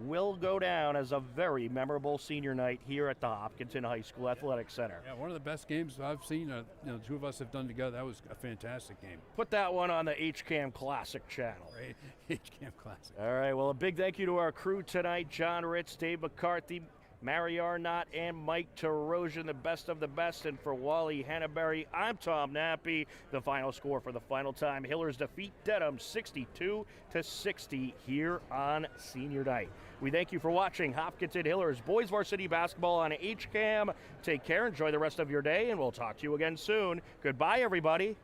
will go down as a very memorable senior night here at the Hopkinton High School Athletic Center. Yeah, one of the best games I've seen. The two of us have done together. That was a fantastic game. Put that one on the HCAM Classic channel. Right, HCAM Classic. All right, well, a big thank you to our crew tonight: John Ritz, Dave McCarthy, Mary Arnott, and Mike Terosian, the best of the best. And for Wally Hannaberry, I'm Tom Nappy. The final score for the final time: Hillers defeat Dedham 62-60 here on senior night. We thank you for watching Hopkinton Hillers Boys Varsity Basketball on HCAM. Take care, enjoy the rest of your day, and we'll talk to you again soon. Goodbye, everybody.